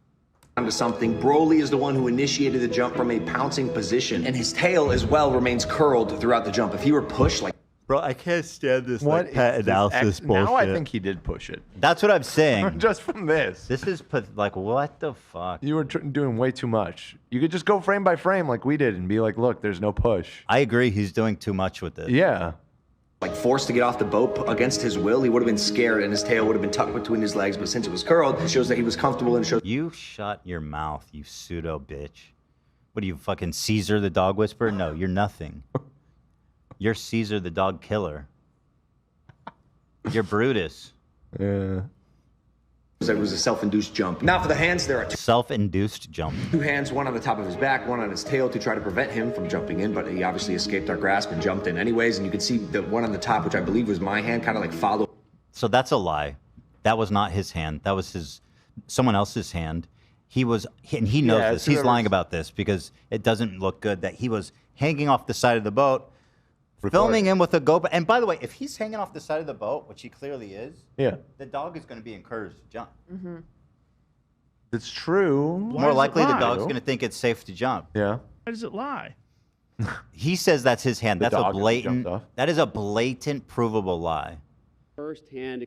Onto something. Broly is the one who initiated the jump from a pouncing position, and his tail as well remains curled throughout the jump. If he were pushed, like Bro, I can't stand this What like pet is this analysis bullshit. Now I think he did push it. That's what I'm saying. Just from this. This is like, what the fuck? You were doing way too much. You could just go frame by frame like we did and be like, look, there's no push. I agree. He's doing too much with this. Yeah. like forced to get off the boat against his will, he would have been scared and his tail would have been tucked between his legs. But since it was curled, it shows that he was comfortable and shows. You shut your mouth, you pseudo bitch. What are you, fucking Caesar the dog whisperer? No, you're nothing. You're Caesar the dog killer. You're Brutus. Yeah. It was a self-induced jump. Now for the hands, there are Self-induced jump. two hands, one on the top of his back, one on his tail to try to prevent him from jumping in, but he obviously escaped our grasp and jumped in anyways. And you can see the one on the top, which I believe was my hand, kind of like followed. So that's a lie. That was not his hand. That was someone else's hand. He knows this. He's lying about this because it doesn't look good that he was hanging off the side of the boat, filming him with a GoPro. And by the way, if he's hanging off the side of the boat, which he clearly is, yeah, the dog is going to be encouraged to jump. Mm-hmm. It's true. More likely, the dog's going to think it's safe to jump. Yeah. Why does it lie? He says that's his hand. The That's a dog blatant. jumped off. That is a blatant, provable lie. First hand.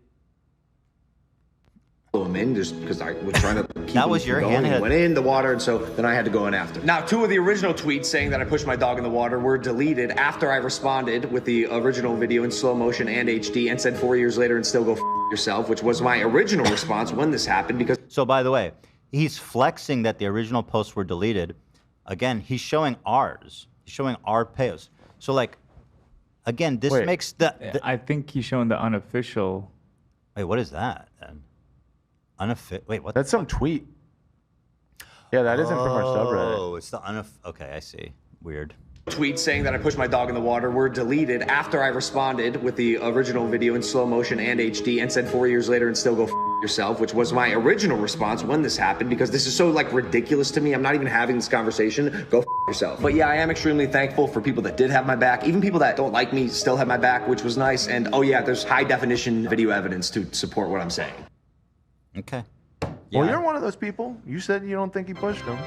Him in just because I was trying to keep That him was from your going. hand He head. went in the water, and so then I had to go in after. Now, two of the original tweets saying that I pushed my dog in the water were deleted after I responded with the original video in slow motion and HD and said 4 years later and still go yourself, which was my original response when this happened because. So, by the way, he's flexing that the original posts were deleted. Again, he's showing ours. He's showing our posts. So, like, again, this Wait, makes the. I think he's showing the unofficial. Wait, what is that? Then? Wait, what? That's some tweet. Yeah, that isn't from our subreddit. Oh, it's the Okay, I see. Weird. Tweets saying that I pushed my dog in the water were deleted after I responded with the original video in slow motion and HD and said 4 years later and still go yourself, which was my original response when this happened, because this is so like ridiculous to me. I'm not even having this conversation. Go yourself. But yeah, I am extremely thankful for people that did have my back. Even people that don't like me still have my back, which was nice. And oh yeah, there's high definition video evidence to support what I'm saying. Okay. Well, you're one of those people. You said you don't think he pushed him.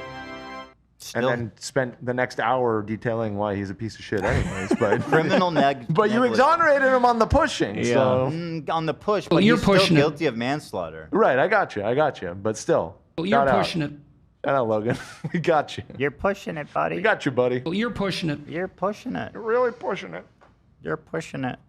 Still. And then spent the next hour detailing why he's a piece of shit anyways. But Criminal But you exonerated him on the pushing. Yeah. So. On the push, Well, but you're he's still pushing it. guilty of manslaughter. Right, I got you. But still. Well, you're shout out. pushing it. Shout out, Logan. We got you. You're pushing it, buddy. We got you, buddy. Well, you're pushing it. You're pushing it. You're really pushing it. You're pushing it.